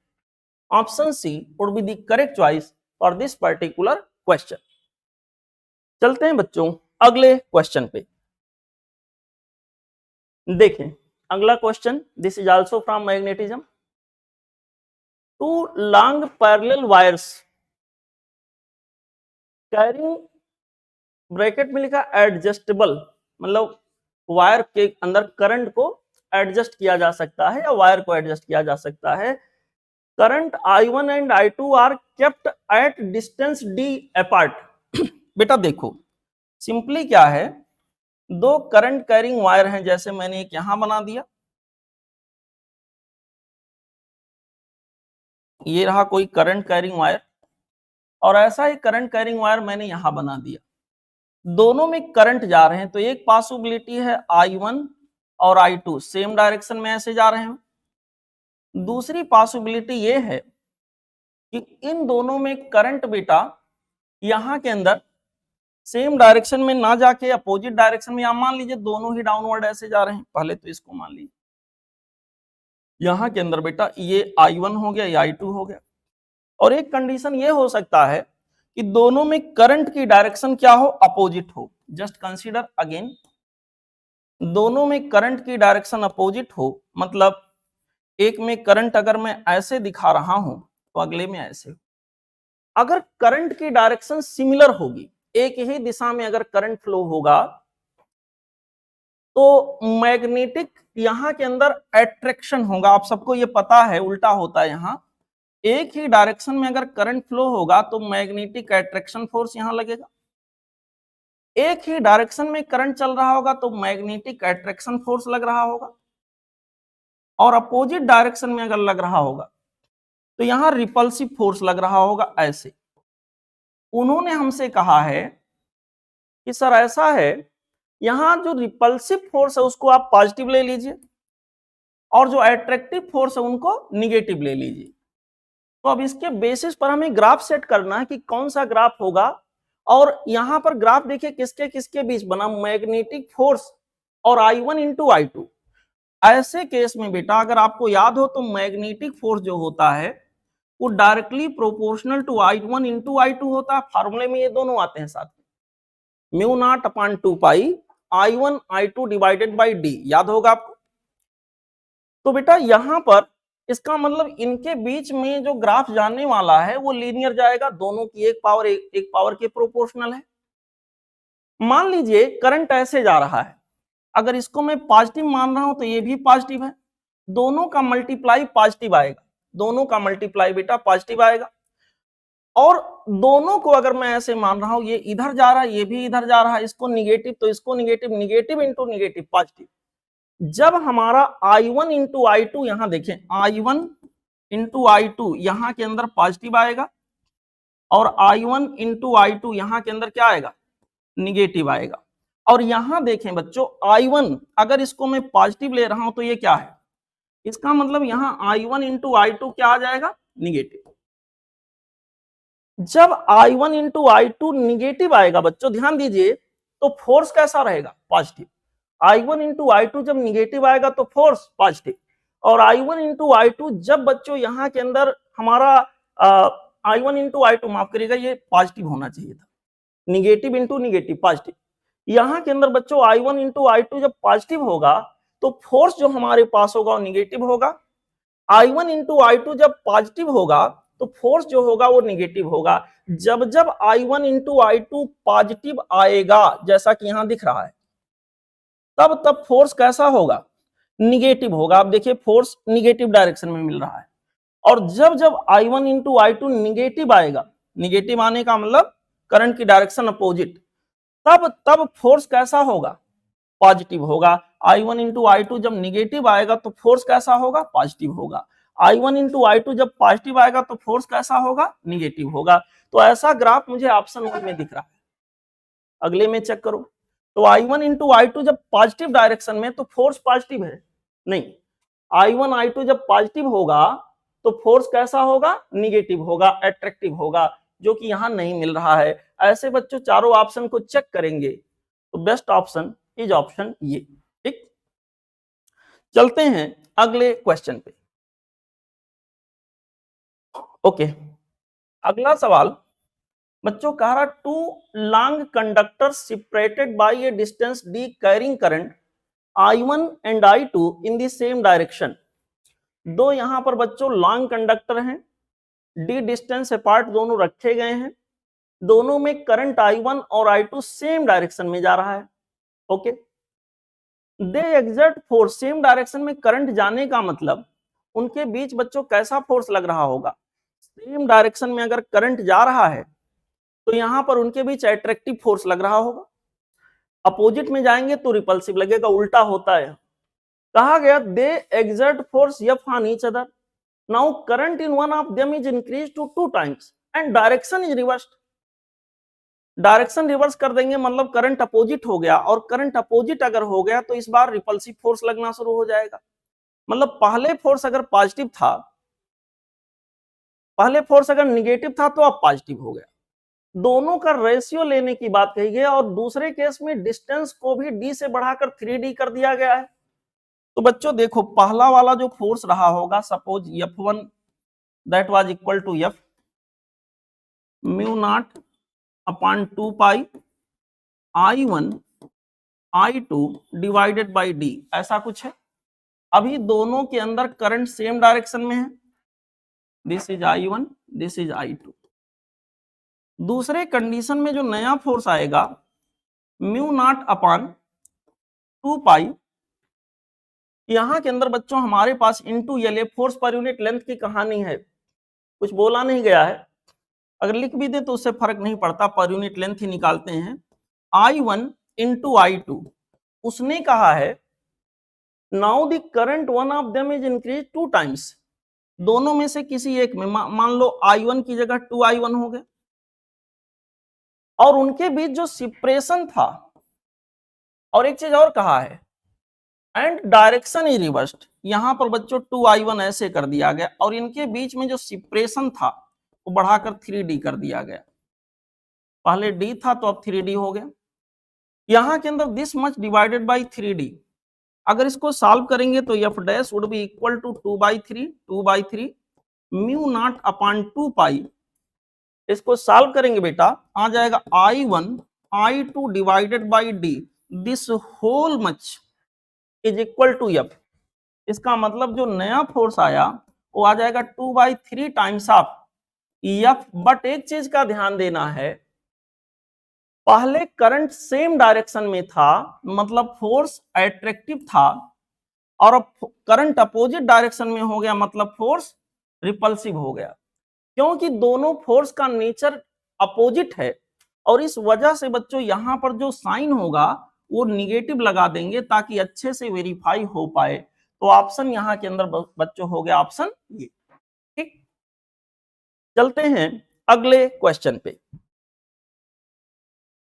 S1: option C would be the correct choice for this particular question. चलते हैं बच्चों अगले क्वेश्चन पे। देखें अगला question, this is also from magnetism. Two long parallel wires carrying, bracket में लिखा एडजस्टेबल, मतलब वायर के अंदर करंट को एडजस्ट किया जा सकता है या वायर को एडजस्ट किया जा सकता है। Current I1 and I2 are kept at distance d apart. बेटा देखो सिंपली क्या है, दो करंट कैरिंग वायर हैं, जैसे मैंने एक यहां बना दिया, ये रहा कोई करंट कैरिंग वायर, और ऐसा ही करंट कैरिंग वायर मैंने यहां बना दिया। दोनों में करंट जा रहे हैं, तो एक पॉसिबिलिटी है I1 और I2 सेम डायरेक्शन में ऐसे जा रहे हैं। दूसरी पॉसिबिलिटी ये है कि इन दोनों में करंट बेटा यहां के अंदर सेम डायरेक्शन में ना जाके अपोजिट डायरेक्शन में, आप मान लीजिए दोनों ही डाउनवर्ड ऐसे जा रहे हैं। पहले तो इसको मान लीजिए, यहां के अंदर बेटा ये I1 हो गया, ये I2 हो गया। और एक कंडीशन ये हो सकता है कि दोनों में करंट की डायरेक्शन क्या हो, अपोजिट हो। जस्ट कंसीडर अगेन, दोनों में करंट की डायरेक्शन अपोजिट हो, मतलब एक में करंट अगर मैं ऐसे दिखा रहा हूं तो अगले में ऐसे। अगर करंट की डायरेक्शन सिमिलर होगी, एक ही दिशा में अगर करंट फ्लो होगा, तो मैग्नेटिक यहां के अंदर एट्रैक्शन होगा। आप सबको ये पता है उल्टा होता है। यहां एक ही डायरेक्शन में अगर करंट फ्लो होगा तो मैग्नेटिक एट्रैक्शन फोर्स यहां लगेगा। एक ही डायरेक्शन में करंट चल रहा होगा तो मैग्नेटिक एट्रैक्शन फोर्स लग रहा होगा, और अपोजिट डायरेक्शन में अगर लग रहा होगा तो यहां रिपल्सिव फोर्स लग रहा होगा ऐसे। उन्होंने हमसे कहा है कि सर ऐसा है, यहां जो रिपल्सिव फोर्स है उसको आप पॉजिटिव ले लीजिए, और जो एट्रैक्टिव फोर्स है उनको निगेटिव ले लीजिए। तो अब इसके बेसिस पर हमें ग्राफ सेट करना है कि कौन सा ग्राफ होगा। और यहां पर ग्राफ देखिए किसके किसके बीच बना, मैग्नेटिक फोर्स और I1 इंटू I2। ऐसे केस में बेटा अगर आपको याद हो तो मैग्नेटिक फोर्स जो होता है वो directly proportional to I1 into I2 होता है। फार्मूले में ये दोनों आते हैं साथ में, mu naught upon 2 pi I1 I2 divided by D, याद होगा आपको। तो बेटा यहां पर इसका मतलब इनके बीच में जो ग्राफ जाने वाला है वो लीनियर जाएगा, दोनों की एक पावर के प्रोपोर्शनल है। मान लीजिए करंट ऐसे जा रहा है, अगर इसको मैं पॉजिटिव मान रहा हूं तो ये भी पॉजिटिव है, दोनों का मल्टीप्लाई पॉजिटिव आएगा, दोनों का मल्टीप्लाई बेटा पॉजिटिव आएगा। और दोनों को अगर मैं ऐसे मान रहा हूं, ये इधर जा रहा है, ये भी इधर जा रहा है, इसको निगेटिव तो इसको negative, negative into negative positive. जब हमारा I1 इंटू I2, यहां देखें I1 इंटू I2 यहां के अंदर पॉजिटिव आएगा और I1 इंटू I2 यहां के अंदर क्या आएगा, निगेटिव आएगा। और यहां देखें बच्चों I1 अगर इसको मैं पॉजिटिव ले रहा हूं तो ये क्या है, इसका मतलब यहां I1 इंटू I2 क्या आ जाएगा, निगेटिव। जब I1 इंटू I2 निगेटिव आएगा बच्चों ध्यान दीजिए, तो फोर्स कैसा रहेगा, पॉजिटिव। I1 इंटू I2 जब निगेटिव आएगा तो फोर्स पॉजिटिव, और I1 इंटू I2 जब बच्चों यहां के अंदर हमारा I1 इंटू I2 माफ करिएगा, ये पॉजिटिव होना चाहिए था, निगेटिव इंटू निगेटिव पॉजिटिव। यहां के अंदर बच्चों I1 इंटू I2 जब पॉजिटिव होगा तो फोर्स जो हमारे पास होगा वो निगेटिव होगा। I1 इंटू I2 जब पॉजिटिव होगा तो फोर्स जो होगा वो निगेटिव होगा। जब जब I1 इंटू I2 पॉजिटिव आएगा जैसा कि यहां दिख रहा है, तब तब फोर्स कैसा होगा, निगेटिव होगा। आप देखिए फोर्स निगेटिव डायरेक्शन में मिल रहा है। और जब जब I1 इंटू I2 निगेटिव आएगा, निगेटिव आने का मतलब करंट की डायरेक्शन अपोजिट, तब तब फोर्स कैसा होगा, पॉजिटिव होगा। I1 इंटू I2 जब निगेटिव आएगा तो फोर्स कैसा होगा, पॉजिटिव होगा। I1 इंटू I2 जब पॉजिटिव आएगा तो फोर्स कैसा होगा, निगेटिव होगा। तो ऐसा ग्राफ मुझे ऑप्शन 1 में दिख रहा है। अगले में चेक करो, तो I1 इंटू I2 जब पॉजिटिव डायरेक्शन में तो फोर्स पॉजिटिव है, नहीं, I1 I2 जब पॉजिटिव होगा तो फोर्स कैसा होगा, निगेटिव होगा, अट्रैक्टिव होगा, जो कि यहां नहीं मिल रहा है। ऐसे बच्चों चारों ऑप्शन को चेक करेंगे तो बेस्ट ऑप्शन इज ऑप्शन ये। ठीक, चलते हैं अगले क्वेश्चन पे। ओके, अगला सवाल बच्चों कह रहा, two long conductor separated by a distance d carrying current I1 and I2 in the same direction. दो यहां पर बच्चों लॉन्ग कंडक्टर हैं, d डिस्टेंस अपार्ट दोनों रखे गए हैं, दोनों में करंट I1 और I2 सेम डायरेक्शन में जा रहा है। ओके, दे एग्जर्ट फोर्स, सेम डायरेक्शन में करंट जाने का मतलब उनके बीच बच्चों कैसा फोर्स लग रहा होगा। सेम डायरेक्शन में अगर करंट जा रहा है तो यहां पर उनके बीच अट्रैक्टिव फोर्स लग रहा होगा। अपोजिट में जाएंगे तो रिपल्सिव लगेगा, उल्टा होता है। कहा गया they exert force F on each other, now current in one of them is increase to 2 times and direction is reversed. Direction reverse कर देंगे मतलब करंट अपोजिट हो गया, और करंट अपोजिट अगर हो गया तो इस बार रिपल्सिव फोर्स लगना शुरू हो जाएगा। मतलब पहले फोर्स अगर पॉजिटिव था, पहले फोर्स अगर निगेटिव था तो अब पॉजिटिव हो गया। दोनों का रेशियो लेने की बात कही गई, और दूसरे केस में डिस्टेंस को भी d से बढ़ाकर 3d कर दिया गया है। तो बच्चों देखो पहला वाला जो फोर्स रहा होगा, suppose F1 that was equal to F mu naught upon 2 pi I1 I2 divided by d, ऐसा कुछ है। अभी दोनों के अंदर करंट सेम डायरेक्शन में है, this is I1, this is I2। दूसरे कंडीशन में जो नया फोर्स आएगा म्यू नॉट अपॉन 2 पाई, यहां के अंदर बच्चों हमारे पास into L, force per unit length की कहानी है, कुछ बोला नहीं गया है। अगर लिख भी दे तो उससे फर्क नहीं पड़ता, पर यूनिट लेंथ ही निकालते हैं। I1 इंटू I2, उसने कहा है now the current one of them is increase 2 times. दोनों में से किसी एक में मान लो I1 की जगह 2I1 हो गया, और उनके बीच जो सेपरेशन था, और एक चीज और कहा है एंड डायरेक्शन इज रिवर्स्ड। यहां पर बच्चों 2I1 ऐसे कर दिया गया, और इनके बीच में जो सेपरेशन था वो बढ़ाकर 3d कर दिया गया। पहले d था तो अब 3d हो गया। यहां के अंदर this much divided by 3d, अगर इसको सॉल्व करेंगे तो f dash would be equal to 2/3 mu naught upon 2 pi. इसको सॉल्व करेंगे बेटा, आ जाएगा I1 I2 divided by d, this whole much is equal to F। इसका मतलब जो नया फोर्स आया वो आ जाएगा 2/3 टाइम्स ऑफ F। बट एक चीज का ध्यान देना है, पहले करंट सेम डायरेक्शन में था मतलब फोर्स अट्रैक्टिव था, और अब करंट अपोजिट डायरेक्शन में हो गया मतलब फोर्स रिपल्सिव हो गया। क्योंकि दोनों फोर्स का नेचर अपोजिट है और इस वजह से बच्चों यहां पर जो साइन होगा वो निगेटिव लगा देंगे ताकि अच्छे से वेरीफाई हो पाए। तो ऑप्शन यहां के अंदर बच्चों हो गया ऑप्शन ये। ठीक, चलते हैं अगले क्वेश्चन पे।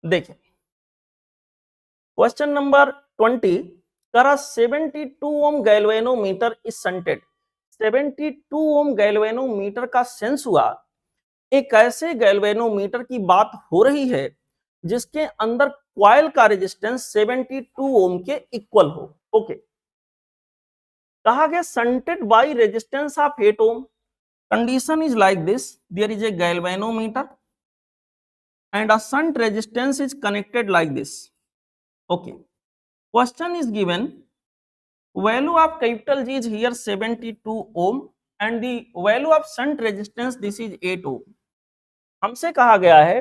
S1: देखिए क्वेश्चन नंबर 20 करा 72 ohm galvanometer is shunted. 72 ohm galvanometer का सेंस हुआ एक ऐसे गैल्वेनोमीटर की बात हो रही है जिसके अंदर कॉइल का रेजिस्टेंस 72 ओम के इक्वल हो। ओके, कहा गया shunted by resistance of 8 ohm. Condition is like this, there is a galvanometer and a shunt resistance is connected like this. Okay, question is given, value of capital G is here 72 ohm and the value of shunt resistance this is 8 ohm. हमसे कहा गया है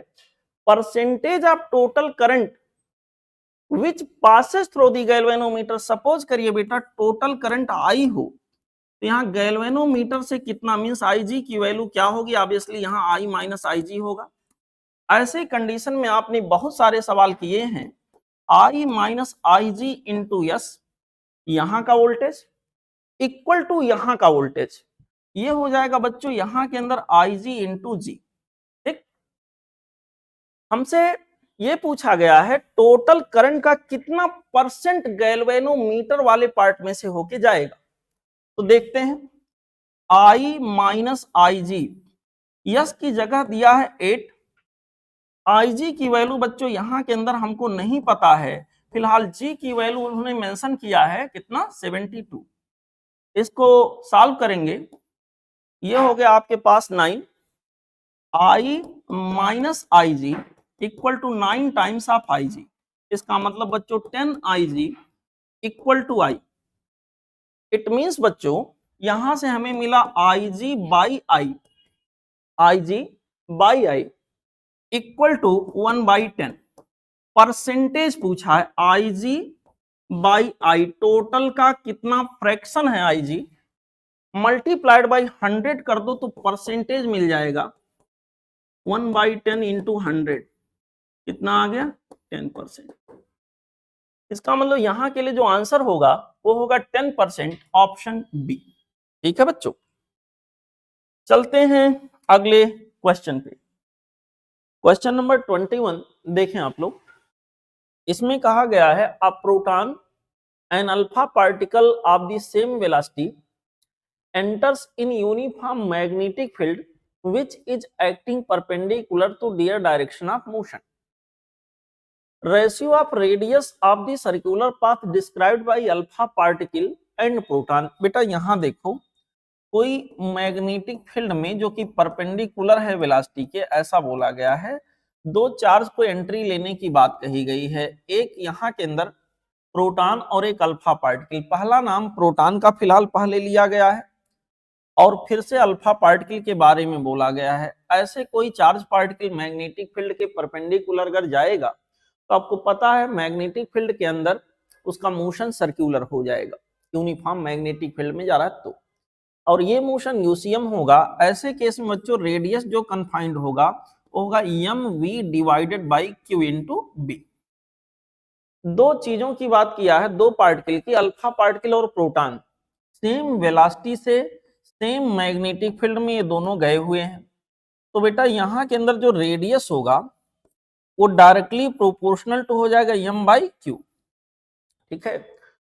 S1: percentage of total current which passes through the galvanometer. Suppose करिए बेटा total current I हो तो यहाँ galvanometer से कितना मींस आई जी की वैल्यू क्या होगी, ऑब्वियसली यहाँ आई माइनस आई जी होगा। ऐसे कंडीशन में आपने बहुत सारे सवाल किए हैं, आई minus I ji into S यहां का वोल्टेज इक्वल टू यहां का वोल्टेज, ये हो जाएगा बच्चों यहां के अंदर आई जी इंटू जी। ठीक, हमसे ये पूछा गया है टोटल करंट का कितना परसेंट गैल्वेनोमीटर वाले पार्ट में से होके जाएगा। तो देखते हैं आई माइनस आई जी, यस की जगह दिया है 8, आई जी की वैल्यू बच्चों यहां के अंदर हमको नहीं पता है, फिलहाल जी की वैल्यू उन्होंने मेंशन किया है कितना 72। इसको सॉल्व करेंगे, ये हो गया आपके पास 9 I minus I G equal to 9 times of I G. इसका मतलब बच्चों 10 I G equal to I. It means बच्चों यहां से हमें मिला I G by I, I G by I equal to 1/10। Percentage पूछा है आई जी बाई आई, टोटल का कितना फ्रैक्शन है आई जी, मल्टीप्लाइड बाई 100 कर दो तो परसेंटेज मिल जाएगा 1/10 इंटू 100 कितना आ गया 10%। इसका मतलब यहां के लिए जो आंसर होगा वो होगा 10%, ऑप्शन बी। ठीक है बच्चों, चलते हैं अगले क्वेश्चन पे। क्वेश्चन नंबर 21 देखें आप लोग, इसमें कहा गया है a proton and alpha particle of the same velocity enters in uniform magnetic field which is acting perpendicular to their direction of motion. Ratio of radius of the circular path described by alpha particle and proton। बेटा यहां देखो कोई magnetic field में जो कि perpendicular है velocity के, ऐसा बोला गया है। दो चार्ज को एंट्री लेने की बात कही गई है, एक यहाँ के अंदर प्रोटॉन और एक अल्फा पार्टिकल। पहला नाम प्रोटॉन का फिलहाल पहले लिया गया है और फिर से अल्फा पार्टिकल के बारे में बोला गया है। ऐसे कोई चार्ज पार्टिकल मैग्नेटिक फील्ड के परपेंडिकुलर अगर जाएगा तो आपको पता है मैग्नेटिक फील्ड के अंदर उसका मोशन सर्कुलर हो जाएगा, यूनिफॉर्म मैग्नेटिक फील्ड में जा रहा है तो, और ये मोशन यूसीएम होगा। ऐसे केस में बच्चों रेडियस जो कन्फाइंड होगा वो होगा M V divided by Q into B. दो चीजों की बात किया है, दो पार्टिकल की, अल्फा पार्टिकल और प्रोटॉन, सेम वेलोसिटी से सेम मैग्नेटिक फील्ड में ये दोनों गए हुए हैं। तो बेटा यहाँ के अंदर जो रेडियस होगा वो डायरेक्टली प्रोपोर्शनल टू हो जाएगा एम बाई क्यू। ठीक है,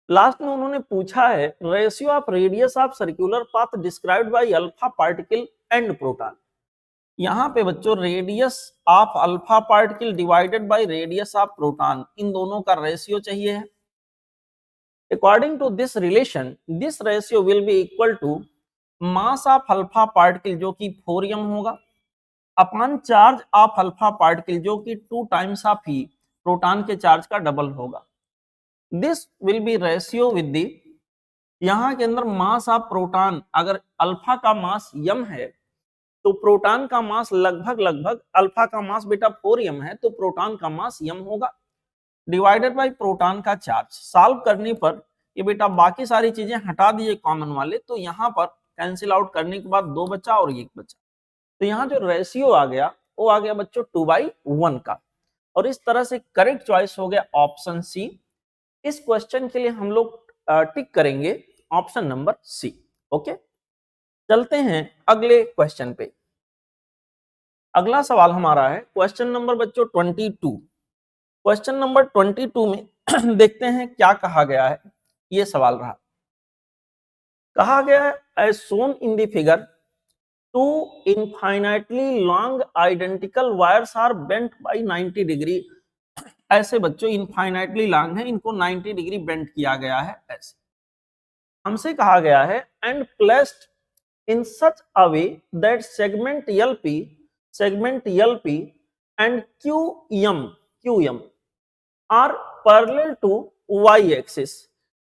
S1: लास्ट में उन्होंने पूछा है ratio of radius of circular path described by alpha particle and proton. यहाँ पे बच्चों radius of alpha particle divided by radius of proton, इन दोनों का रेशियो चाहिए है। According to this relation this ratio will be equal to mass of alpha particle जो कि 4m होगा upon charge of alpha particle जो कि 2 टाइम्स ऑफ ही प्रोटॉन के चार्ज का डबल होगा। This will be ratio with the, यहाँ के अंदर मास ऑफ प्रोटॉन, अगर अल्फा का मास m है तो प्रोटॉन का मास लगभग अल्फा का मास बेटा 4m है तो प्रोटॉन का मास m होगा डिवाइडेड बाय प्रोटॉन का चार्ज। सॉल्व करने पर ये बेटा बाकी सारी चीजें हटा दिए कॉमन वाले, तो यहाँ पर कैंसिल आउट करने के बाद 2 बचा और 1 बचा। तो यहाँ जो रेशियो आ गया वो आ गया बच्चों 2/1 का, और इस तरह से करेक्ट चॉइस हो गया ऑप्शन सी। इस क्वेश्चन के लिए हम लोग टिक करेंगे ऑप्शन नंबर सी। ओके, चलते हैं अगले क्वेश्चन पे। अगला सवाल हमारा है क्वेश्चन नंबर बच्चों 22। क्वेश्चन नंबर 22 में देखते हैं क्या कहा गया है। ये सवाल रहा, कहा गया है as shown in the figure two infinitely long identical wires are bent by 90 degree. ऐसे बच्चों इनफाइनाइटली लॉन्ग है, इनको 90 डिग्री बेंट किया गया है। ऐसे हमसे कहा गया है and placed in such a way that segment LP and QM are parallel to y axis।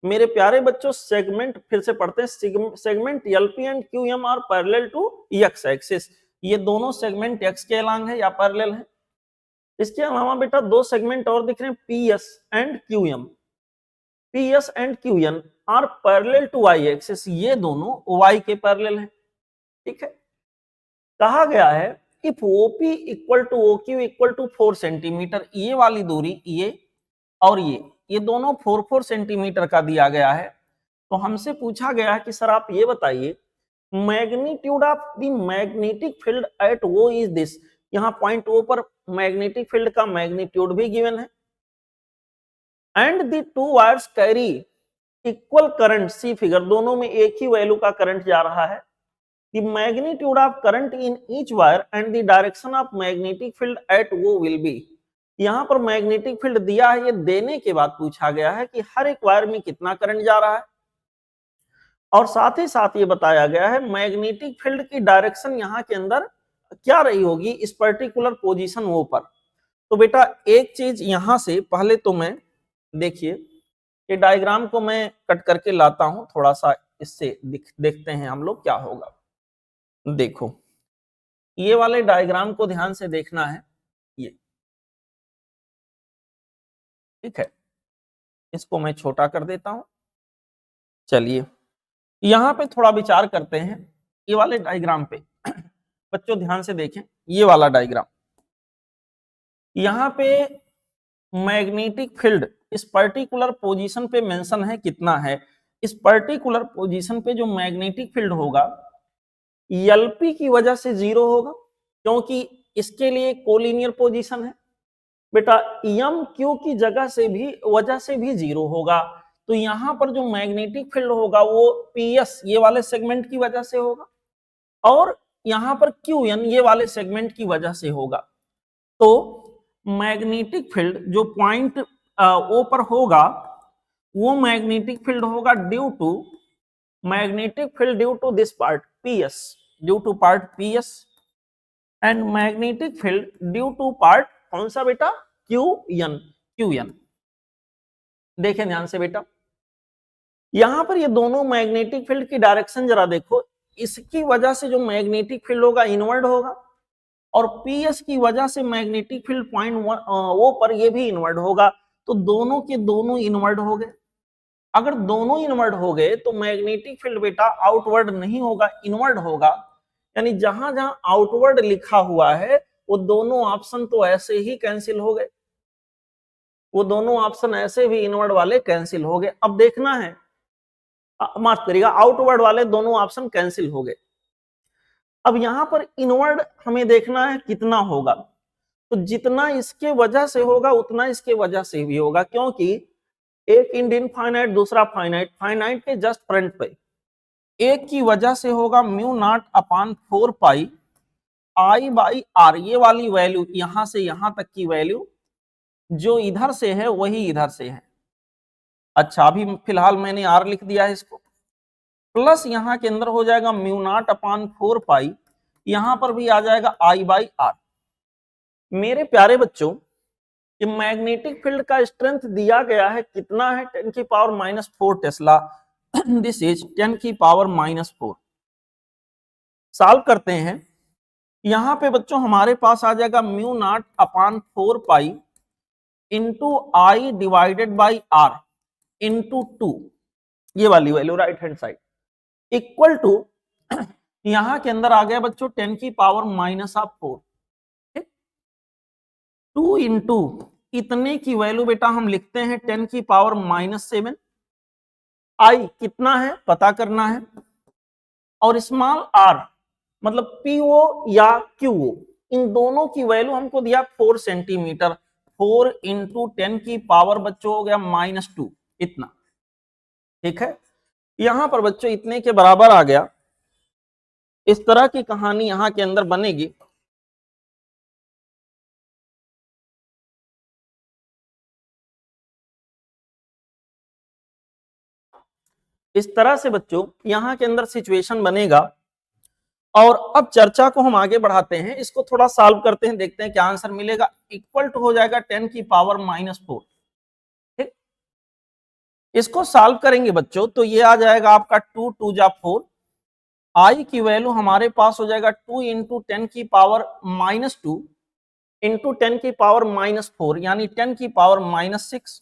S1: मेरे प्यारे बच्चों सेगमेंट फिर से पढ़ते हैं, segment LP and QM are parallel to x axis. ये दोनों सेगमेंट x के अलॉन्ग है या पैरेलल है। इसके अलावा बेटा दो सेगमेंट और दिख रहे हैं PS and QM। PS and QM are parallel to y axis, ये दोनों y के पैरेलल हैं। ठीक है, कहा गया है if OP equal to OQ equal to 4 centimetre, ये वाली दूरी ये और ये दोनों 4 सेंटीमीटर का दिया गया है। तो हमसे पूछा गया है कि सर आप ये बताइए magnitude of the magnetic field at O is this. यहाँ पॉइंट O पर मैग्नेटिक फील्ड का मैग्नीट्यूड भी गिवन है and the two wires carry equal current, see figure, दोनों में एक ही वैल्यू का करंट जा रहा है। The magnitude of current in each wire and the direction of magnetic field at O will be। यहाँ पर मैग्नेटिक फील्ड दिया है, ये देने के बाद पूछा गया है कि हर एक वायर में कितना करंट जा रहा है, और साथ ही साथ ये बताया गया है मैग्नेटिक फील्ड की डायरेक्शन यहाँ के अंदर क्या रही होगी इस पर्टिकुलर पोजीशन O पर। तो बेटा एक चीज यहां से पहले तो मैं देखिए ये डायग्राम को मैं कट करके लाता हूं, थोड़ा सा इससे देखते हैं हम लोग क्या होगा। देखो ये वाले डायग्राम को ध्यान से देखना है, ये ठीक है, इसको मैं छोटा कर देता हूं। चलिए यहां पे थोड़ा विचार करते हैं ये वाले डायग्राम पे। बच्चों ध्यान से देखें ये वाला डायग्राम, यहां पे मैग्नेटिक फील्ड इस पर्टिकुलर पोजीशन पे मेंशन है कितना है। इस पर्टिकुलर पोजीशन पे जो मैग्नेटिक फील्ड होगा LP की वजह से 0 होगा, क्योंकि इसके लिए कोलिनियर पोजीशन है। बेटा MQ की वजह से भी 0 होगा। तो यहां पर जो मैग्नेटिक फील्ड होगा वो PS ये वाले सेगमेंट की वजह से होगा, और यहां पर QN ये वाले सेगमेंट की वजह से होगा। तो मैग्नेटिक फील्ड जो पॉइंट O पर होगा वो मैग्नेटिक फील्ड होगा due to this part PS, due to part PS, and magnetic field due to part कौन सा बेटा, QN। देखें ध्यान से बेटा, यहां पर ये दोनों मैग्नेटिक फील्ड की डायरेक्शन जरा देखो, इसकी वजह से जो मैग्नेटिक फील्ड होगा इनवर्ड होगा, और PS की वजह से मैग्नेटिक फील्ड पॉइंट O पर ये भी इनवर्ड होगा। तो दोनों के दोनों इनवर्ड हो गए। अगर दोनों इनवर्ड हो गए तो मैग्नेटिक फील्ड बेटा आउटवर्ड नहीं होगा, इनवर्ड होगा। यानी जहां जहां आउटवर्ड लिखा हुआ है वो दोनों ऑप्शन तो ऐसे ही कैंसिल हो गए, वो दोनों ऑप्शन ऐसे भी इनवर्ड वाले कैंसिल हो गए। अब देखना है, माफ करिएगा, आउटवर्ड वाले दोनों ऑप्शन कैंसिल हो गए। अब यहां पर इनवर्ड हमें देखना है कितना होगा, तो जितना इसके वजह से होगा उतना इसके वजह से भी होगा, क्योंकि एक इनफाइनाइट दूसरा फाइनाइट, फाइनाइट के जस्ट फ्रंट पे एक की वजह से होगा म्यू नॉट अपॉन 4 पाई I/R। ये वाली वैल्यू यहां से यहां तक की वैल्यू जो इधर से है वही इधर से है। अच्छा अभी फिलहाल मैंने R लिख दिया है इसको, प्लस यहां के अंदर हो जाएगा म्यू नॉट अपॉन 4 पाई, यहां पर भी आ जाएगा I/R। मेरे प्यारे बच्चों कि मैग्नेटिक फील्ड का स्ट्रेंथ दिया गया है कितना है, 10⁻⁻4 टेस्ला। This is 10⁻⁻4। सॉल्व करते हैं, यहां पे बच्चों हमारे पास आ जाएगा mu naught upon 4 pi into I divided by R into 2, ये वाली value right hand side, equal to यहां के अंदर आ गया बच्चों 10 की पावर -4, ठीक। 2 इंटू इतने की वैल्यू बेटा हम लिखते हैं 10 की पावर -7। आई कितना है पता करना है, और स्मॉल आर मतलब पीओ या क्यूओ, इन दोनों की वैल्यू हमको दिया 4 सेंटीमीटर। 4 इंटू 10 की पावर बच्चों हो गया -2, इतना, ठीक है। यहां पर बच्चों इतने के बराबर आ गया। इस तरह की कहानी यहां के अंदर बनेगी। इस तरह से बच्चों यहां के अंदर सिचुएशन बनेगा। और अब चर्चा को हम आगे बढ़ाते हैं, इसको थोड़ा सॉल्व करते हैं, देखते हैं क्या आंसर मिलेगा। इक्वल टू हो जाएगा 10 की पावर -4, ठीक। इसको सॉल्व करेंगे बच्चों तो ये आ जाएगा आपका 2 2 जा 4। आई की वैल्यू हमारे पास हो जाएगा 2 इंटू 10 की पावर -2 इंटू 10 की पावर -4 यानी 10 की पावर -6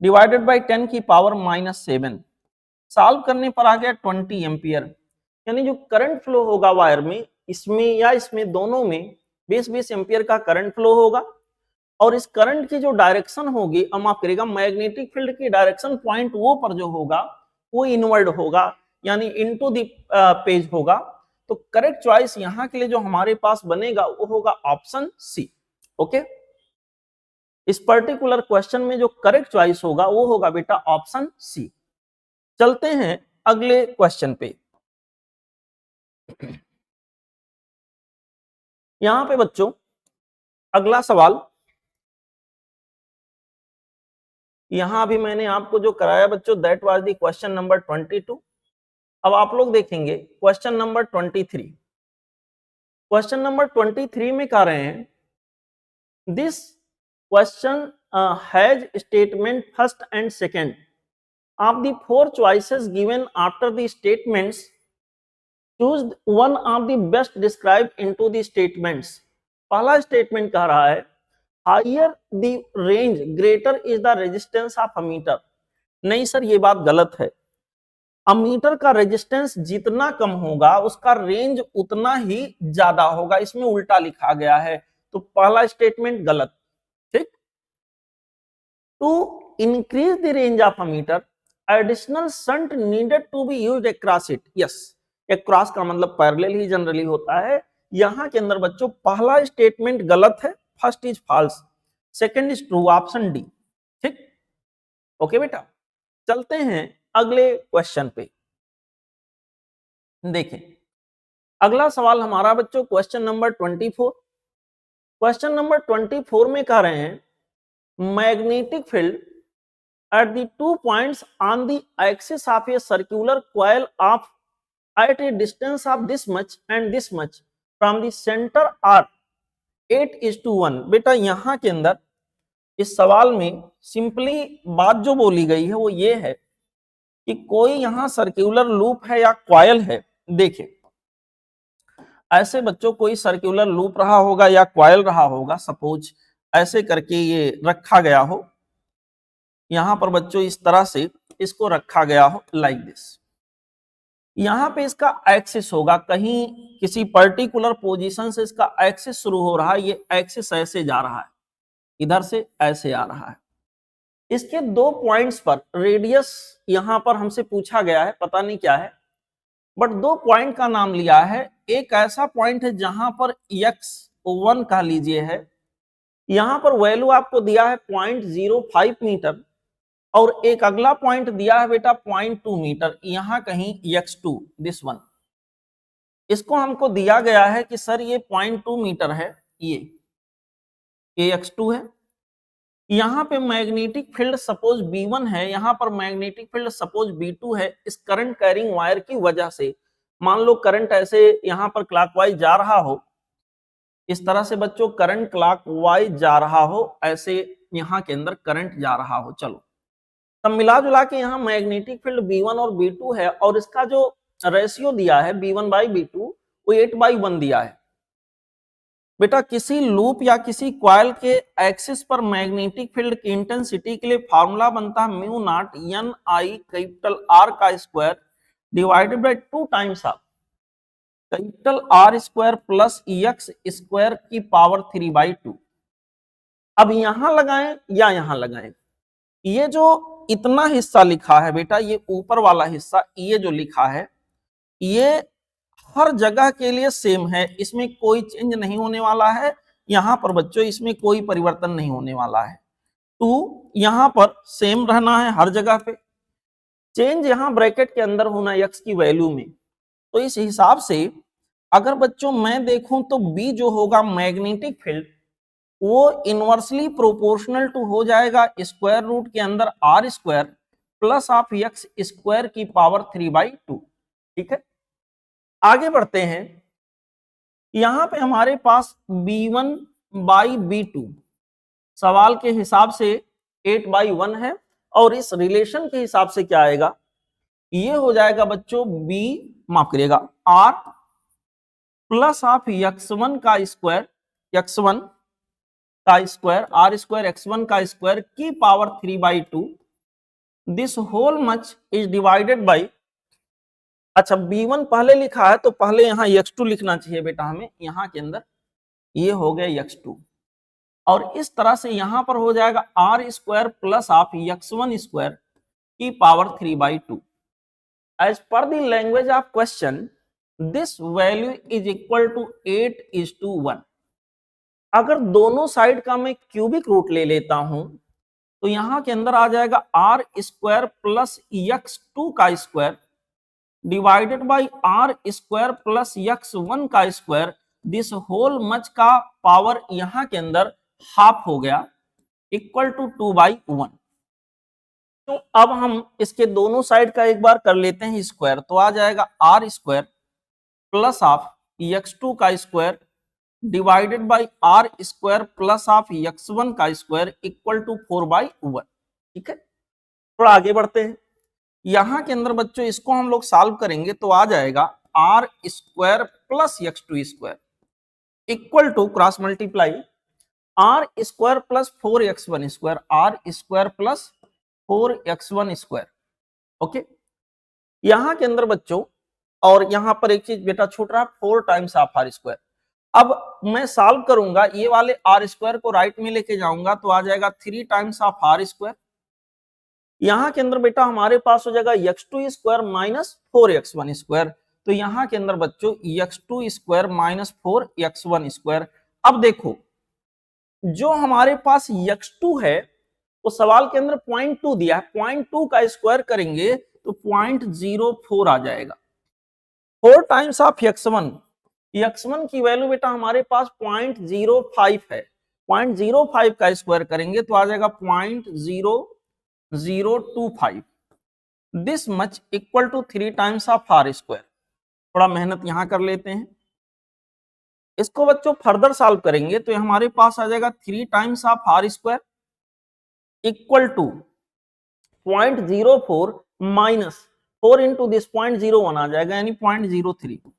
S1: डिवाइडेड बाई 10 की पावर -7। सॉल्व करने पर आ गया 20 एम्पियर। यानी जो करंट फ्लो होगा वायर में, इसमें या इसमें दोनों में 20-20 एम्पियर का करंट फ्लो होगा। और इस करंट की जो डायरेक्शन होगी, अब माफ करिएगा, मैग्नेटिक फील्ड की डायरेक्शन पॉइंट वो पर जो होगा वो इनवर्ड होगा, यानी इनटू द पेज होगा। तो करेक्ट चॉइस यहां के लिए जो हमारे पास बनेगा वो होगा ऑप्शन सी। ओके, इस पर्टिकुलर क्वेश्चन में जो करेक्ट चॉइस होगा वो होगा बेटा ऑप्शन सी। चलते हैं अगले क्वेश्चन पे। यहां पे बच्चों अगला सवाल, यहां अभी मैंने आपको जो कराया बच्चों that was the question number 22। अब आप लोग देखेंगे क्वेश्चन नंबर 23। क्वेश्चन नंबर 23 में कह रहे हैं this question has statement first and second of the four choices given after the statements, choose one of the best describe into the statements. पहला statement कह रहा है higher the range greater is the resistance of ammeter. नहीं sir, ये बात गलत है। Ammeter का रेजिस्टेंस जितना कम होगा उसका रेंज उतना ही ज्यादा होगा, इसमें उल्टा लिखा गया है, तो पहला स्टेटमेंट गलत, ठीक। To increase the range of ammeter additional shunt needed to be used across it. Yes, across का मतलब पैरेलल ही जनरली होता है। यहां के अंदर बच्चों पहला स्टेटमेंट गलत है, first is false, second is true, option D, ठीक। ओके बेटा, चलते हैं अगले क्वेश्चन पे। देखें अगला सवाल हमारा बच्चों क्वेश्चन नंबर 24। क्वेश्चन नंबर 24 में कह रहे हैं magnetic field at the 2 points on the axis of a circular coil of at a distance of this much and this much from the center are 8:1। बेटा यहां के अंदर इस सवाल में सिंपली बात जो बोली गई है वो ये है कि कोई यहां सर्कुलर लूप है या कॉयल है। देखिए ऐसे बच्चों कोई सर्कुलर लूप रहा होगा या कॉयल रहा होगा, सपोज ऐसे करके ये रखा गया हो, यहां पर बच्चों इस तरह से इसको रखा गया हो लाइक दिस। यहां पे इसका एक्सिस होगा, कहीं किसी पर्टिकुलर पोजीशन से इसका एक्सिस शुरू हो रहा है, ये एक्सिस ऐसे जा रहा है, इधर से ऐसे आ रहा है। इसके दो पॉइंट्स पर रेडियस यहां पर हमसे पूछा गया है, पता नहीं क्या है, बट दो पॉइंट का नाम लिया है। एक ऐसा पॉइंट है जहां पर x1 कह लीजिए है, यहां पर वैल्यू आपको दिया है 0.05 मीटर, और एक अगला पॉइंट दिया है बेटा 0.2 मीटर, यहां कहीं x2 दिस वन। इसको हमको दिया गया है कि सर ये 0.2 मीटर है, ये x2 है। यहां पे मैग्नेटिक फील्ड सपोज B1 है, यहां पर मैग्नेटिक फील्ड सपोज B2 है। इस करंट कैरिंग वायर की वजह से मान लो करंट ऐसे यहां पर क्लॉकवाइज जा रहा हो, इस तरह से बच्चों करंट क्लॉकवाइज जा रहा हो, ऐसे यहां के अंदर करंट जा रहा हो। चलो तब मिला जुला के यहाँ मैग्नेटिक फील्ड B1 और B2 है, और इसका जो रेशियो दिया है B1/B2 वो 8/1 दिया है। बेटा किसी लूप या किसी कॉइल के एक्सिस पर मैग्नेटिक फील्ड की इंटेंसिटी के लिए फॉर्मूला बनता है mu naught Ni capital R का square divided by 2 times of capital R square plus x square की पावर 3/2। अब यहां लगाएं या यहां लगाएं, ये जो इतना हिस्सा लिखा है बेटा, ये ऊपर वाला हिस्सा, ये जो लिखा है, ये हर जगह के लिए सेम है, इसमें कोई चेंज नहीं होने वाला है। यहां पर बच्चों इसमें कोई परिवर्तन नहीं होने वाला है। टू यहां पर सेम रहना है हर जगह पे, चेंज यहां ब्रैकेट के अंदर होना एक्स की वैल्यू में। तो इस हिसाब से अगर बच्चों मैं देखूं तो बी जो होगा मैग्नेटिक फील्ड, वो इनवर्सली प्रोपोर्शनल टू हो जाएगा स्क्वायर रूट के अंदर R square plus of X square की पावर 3/2। ठीक है, आगे बढ़ते हैं। यहां पे हमारे पास b1/b2 सवाल के हिसाब से 8/1 है, और इस रिलेशन के हिसाब से क्या आएगा, ये हो जाएगा बच्चों b, माफ करिएगा, r प्लस ऑफ x1 का स्क्वायर, x1 का स्क्वायर, r स्क्वायर x1 का स्क्वायर की power 3/2। This whole much is divided by, अच्छा b1 पहले लिखा है तो पहले यहां x2 लिखना चाहिए बेटा हमें, यहां के अंदर ये हो गया x2, और इस तरह से यहां पर हो जाएगा R square plus of x1 square की power 3/2। As per the language of question this value is equal to 8:1। अगर दोनों साइड का मैं क्यूबिक रूट ले लेता हूं तो यहां के अंदर आ जाएगा आर स्क्वायर प्लस x2 का square divided by R square plus x1 का स्क्वायर, दिस होल मच का पावर यहां के अंदर हाफ हो गया, इक्वल टू 2/1। तो अब हम इसके दोनों साइड का एक बार कर लेते हैं स्क्वायर, तो आ जाएगा R square plus of x2 का square divided by R square plus of x1 का स्क्वायर इक्वल टू 4/1। ठीक है, थोड़ा आगे बढ़ते हैं। यहां के अंदर बच्चों इसको हम लोग सॉल्व करेंगे तो आ जाएगा R square plus x2 square equal to cross multiply R square plus 4x1 square, R square plus 4x1 square. Okay, यहां के अंदर बच्चों, और यहां पर एक चीज बेटा छूट रहा है, 4 टाइम्स ऑफ आर स्क्वायर। अब मैं सॉल्व करूंगा, ये वाले आर स्क्वायर को राइट में लेके जाऊंगा तो आ जाएगा 3 टाइम्स ऑफ आर स्क्वायर। यहां के अंदर बेटा हमारे पास हो जाएगा x2 square minus 4x1 square, तो यहां के अंदर बच्चों x2 square minus 4x1 square. अब देखो जो हमारे पास x2 है वो सवाल के अंदर 0.2 दिया है, 0.2 का स्क्वायर करेंगे तो 0.04 आ जाएगा। 4 टाइम्स ऑफ x1, x1 की वैल्यू बेटा हमारे पास 0.05 है, 0.05 का स्क्वायर करेंगे तो आ जाएगा 0.0025। This much equal to 3 times of R square. थोड़ा मेहनत यहां कर लेते हैं, इसको बच्चों फर्दर सॉल्व करेंगे तो हमारे पास आ जाएगा 3 times of R square equal to 0.04 minus 4 into this 0.01 आ जाएगा, यानी 0.03।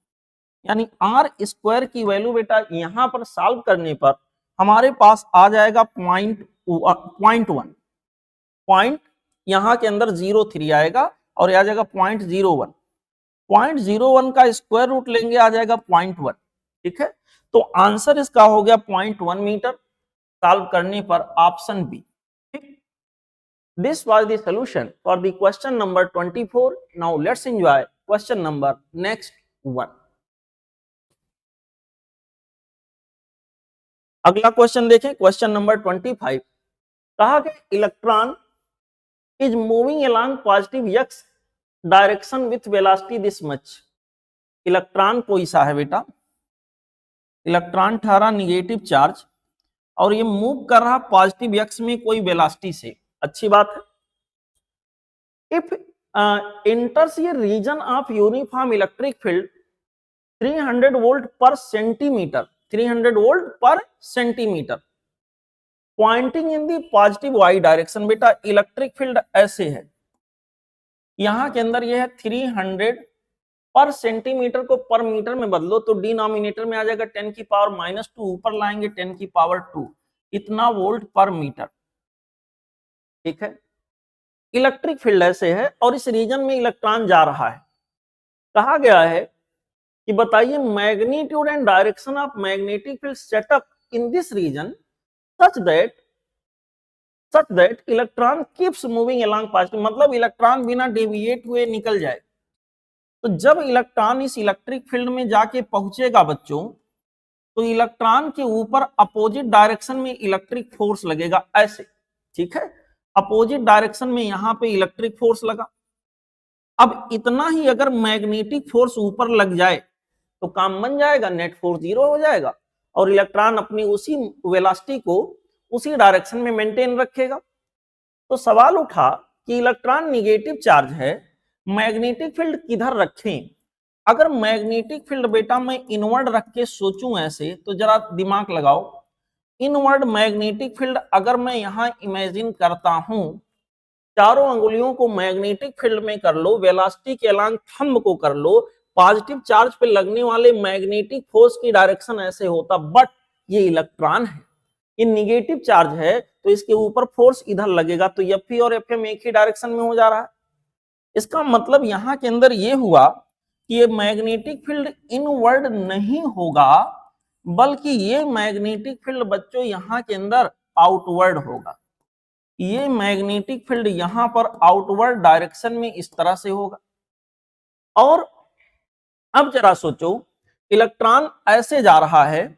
S1: यानी आर स्क्वायर की वैल्यू बेटा यहां पर सॉल्व करने पर हमारे पास आ जाएगा 0.1 पॉइंट, यहां के अंदर 0.3 आएगा और आ जाएगा 0.01। 0.01 का स्क्वायर रूट लेंगे आ जाएगा 0.1। ठीक है, तो आंसर इसका हो गया 0.1 मीटर, सॉल्व करने पर option B. This was the solution for the question number 24. Now let's enjoy question number next one. अगला क्वेश्चन देखें, क्वेश्चन नंबर 25। कहा कि electron is moving along positive x direction with velocity this much. Electron कोई सा है बेटा, electron ठहरा negative charge और ये मूव कर रहा पॉजिटिव x में कोई वेलोसिटी से, अच्छी बात है। If enters a region of uniform electric field 300 volt per centimeter, 300 volt per centimeter pointing in the positive y direction। बेटा इलेक्ट्रिक फील्ड ऐसे है, यहां के अंदर यह है 300 पर सेंटीमीटर को पर मीटर में बदलो तो डिनोमिनेटर में आ जाएगा 10 की पावर -2, ऊपर लाएंगे 10 की पावर 2, इतना वोल्ट पर मीटर। ठीक है, इलेक्ट्रिक फील्ड ऐसे है और इस रीजन में इलेक्ट्रॉन जा रहा है। कहा गया है कि बताइए magnitude and direction of magnetic field set up in this region such that electron keeps moving along positive, मतलब इलेक्ट्रॉन बिना डेविएट हुए निकल जाए। तो जब इलेक्ट्रॉन इस इलेक्ट्रिक फील्ड में जाके पहुंचेगा बच्चों, तो इलेक्ट्रॉन के ऊपर अपोजिट डायरेक्शन में इलेक्ट्रिक फोर्स लगेगा ऐसे, ठीक है, अपोजिट डायरेक्शन में यहां पे इलेक्ट्रिक फोर्स लगा। अब इतना ही अगर मैग्नेटिक फोर्स ऊपर लग जाए तो काम बन जाएगा, नेट फोर्स 0 हो जाएगा और इलेक्ट्रॉन अपनी उसी वेलोसिटी को उसी डायरेक्शन में मेंटेन रखेगा। तो सवाल उठा कि इलेक्ट्रॉन निगेटिव चार्ज है, मैग्नेटिक फील्ड किधर रखें। अगर मैग्नेटिक फील्ड बेटा मैं इनवर्ड रख के सोचूं ऐसे, तो जरा दिमाग लगाओ, इनवर्ड मैग्नेटिक फील्ड अगर मैं यहां इमेजिन करता हूं, चारों अंगुलियों को मैग्नेटिक फील्ड में कर लो, वेलोसिटी के अलोंग थंब को कर लो, पॉजिटिव चार्ज पे लगने वाले मैग्नेटिक फोर्स की डायरेक्शन ऐसे होता, बट ये इलेक्ट्रॉन है, ये निगेटिव चार्ज है, तो इसके ऊपर फोर्स इधर लगेगा, तो Fe और Fm एक ही डायरेक्शन में हो जा रहा है। इसका मतलब यहां के अंदर ये हुआ कि ये मैग्नेटिक फील्ड इनवर्ड नहीं होगा, बल्कि ये मैग्नेटिक फील्ड बच्चों यहां के अंदर आउटवर्ड होगा। ये मैग्नेटिक फील्ड यहां पर आउटवर्ड डायरेक्शन में इस तरह से होगा। और अब जरा सोचो, इलेक्ट्रॉन ऐसे जा रहा है,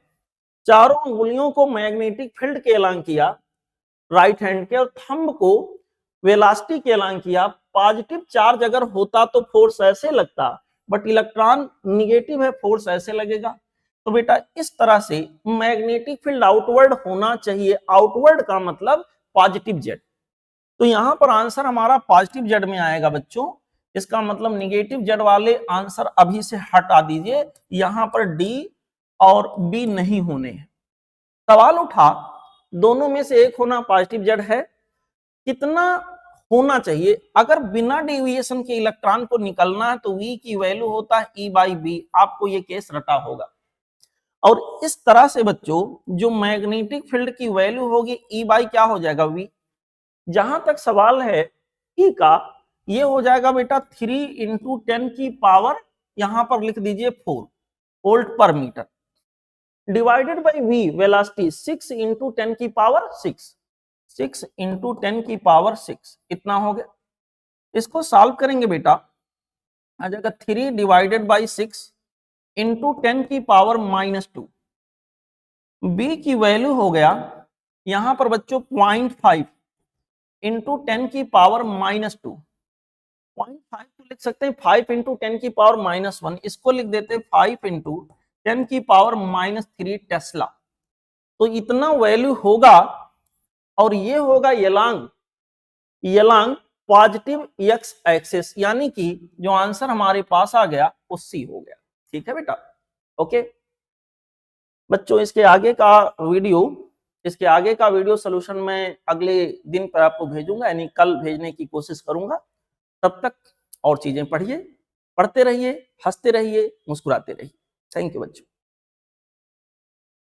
S1: चारों अंगुलियों को मैग्नेटिक फील्ड के अलोंग किया, राइट हैंड के, और थंब को वेलोसिटी के अलोंग किया। पॉजिटिव चार्ज अगर होता तो फोर्स ऐसे लगता, बट इलेक्ट्रॉन निगेटिव है, फोर्स ऐसे लगेगा। तो बेटा इस तरह से मैग्नेटिक फील्ड आउटवर्ड होना चाहिए, आउटवर्ड का मतलब पॉजिटिव जेड। तो यहां पर आंसर हमारा पॉजिटिव जेड में आएगा बच्चों। इसका मतलब निगेटिव जेड वाले आंसर अभी से हटा दीजिए, यहां पर डी और बी नहीं होने हैं। सवाल उठा दोनों में से एक होना पॉजिटिव जेड है, कितना होना चाहिए। अगर बिना डेविएशन के इलेक्ट्रॉन को निकलना है तो V की वैल्यू होता है E/B, आपको ये केस रटा होगा। और इस तरह से बच्चों जो मैग्नेटिक फील्ड की वैल्यू होगी E/ क्या हो जाएगा V। जहां तक सवाल है E का, ये हो जाएगा बेटा 3 × 10 की पावर, यहां पर लिख दीजिए 4 वोल्ट पर metre, divided by V velocity 6 × 10 की पावर 6, 6 × 10 की पावर 6, इतना हो गया। इसको सॉल्व करेंगे बेटा, आ जाएगा 3 डिवाइडेड बाई 6 × 10 की पावर -2। B की वैल्यू हो गया यहां पर बच्चों 0.5 × 10 की पावर -2। 0.5 को लिख सकते हैं 5 × 10 की पावर -1, इसको लिख देते हैं 5 × 10 की पावर -3 टेस्ला। तो इतना वैल्यू होगा, और ये होगा यलांग पॉजिटिव एक्स एक्सिस, यानी कि जो आंसर हमारे पास आ गया वो सी हो गया। ठीक है बेटा, ओके बच्चों, इसके आगे का वीडियो सोल्यूशन मैं अगले दिन पर आपको भेजूंगा, यानी कल भेजने की कोशिश करूंगा। तब तक और चीजें पढ़िए, पढ़ते रहिए, हंसते रहिए, मुस्कुराते रहिए। थैंक यू बच्चों।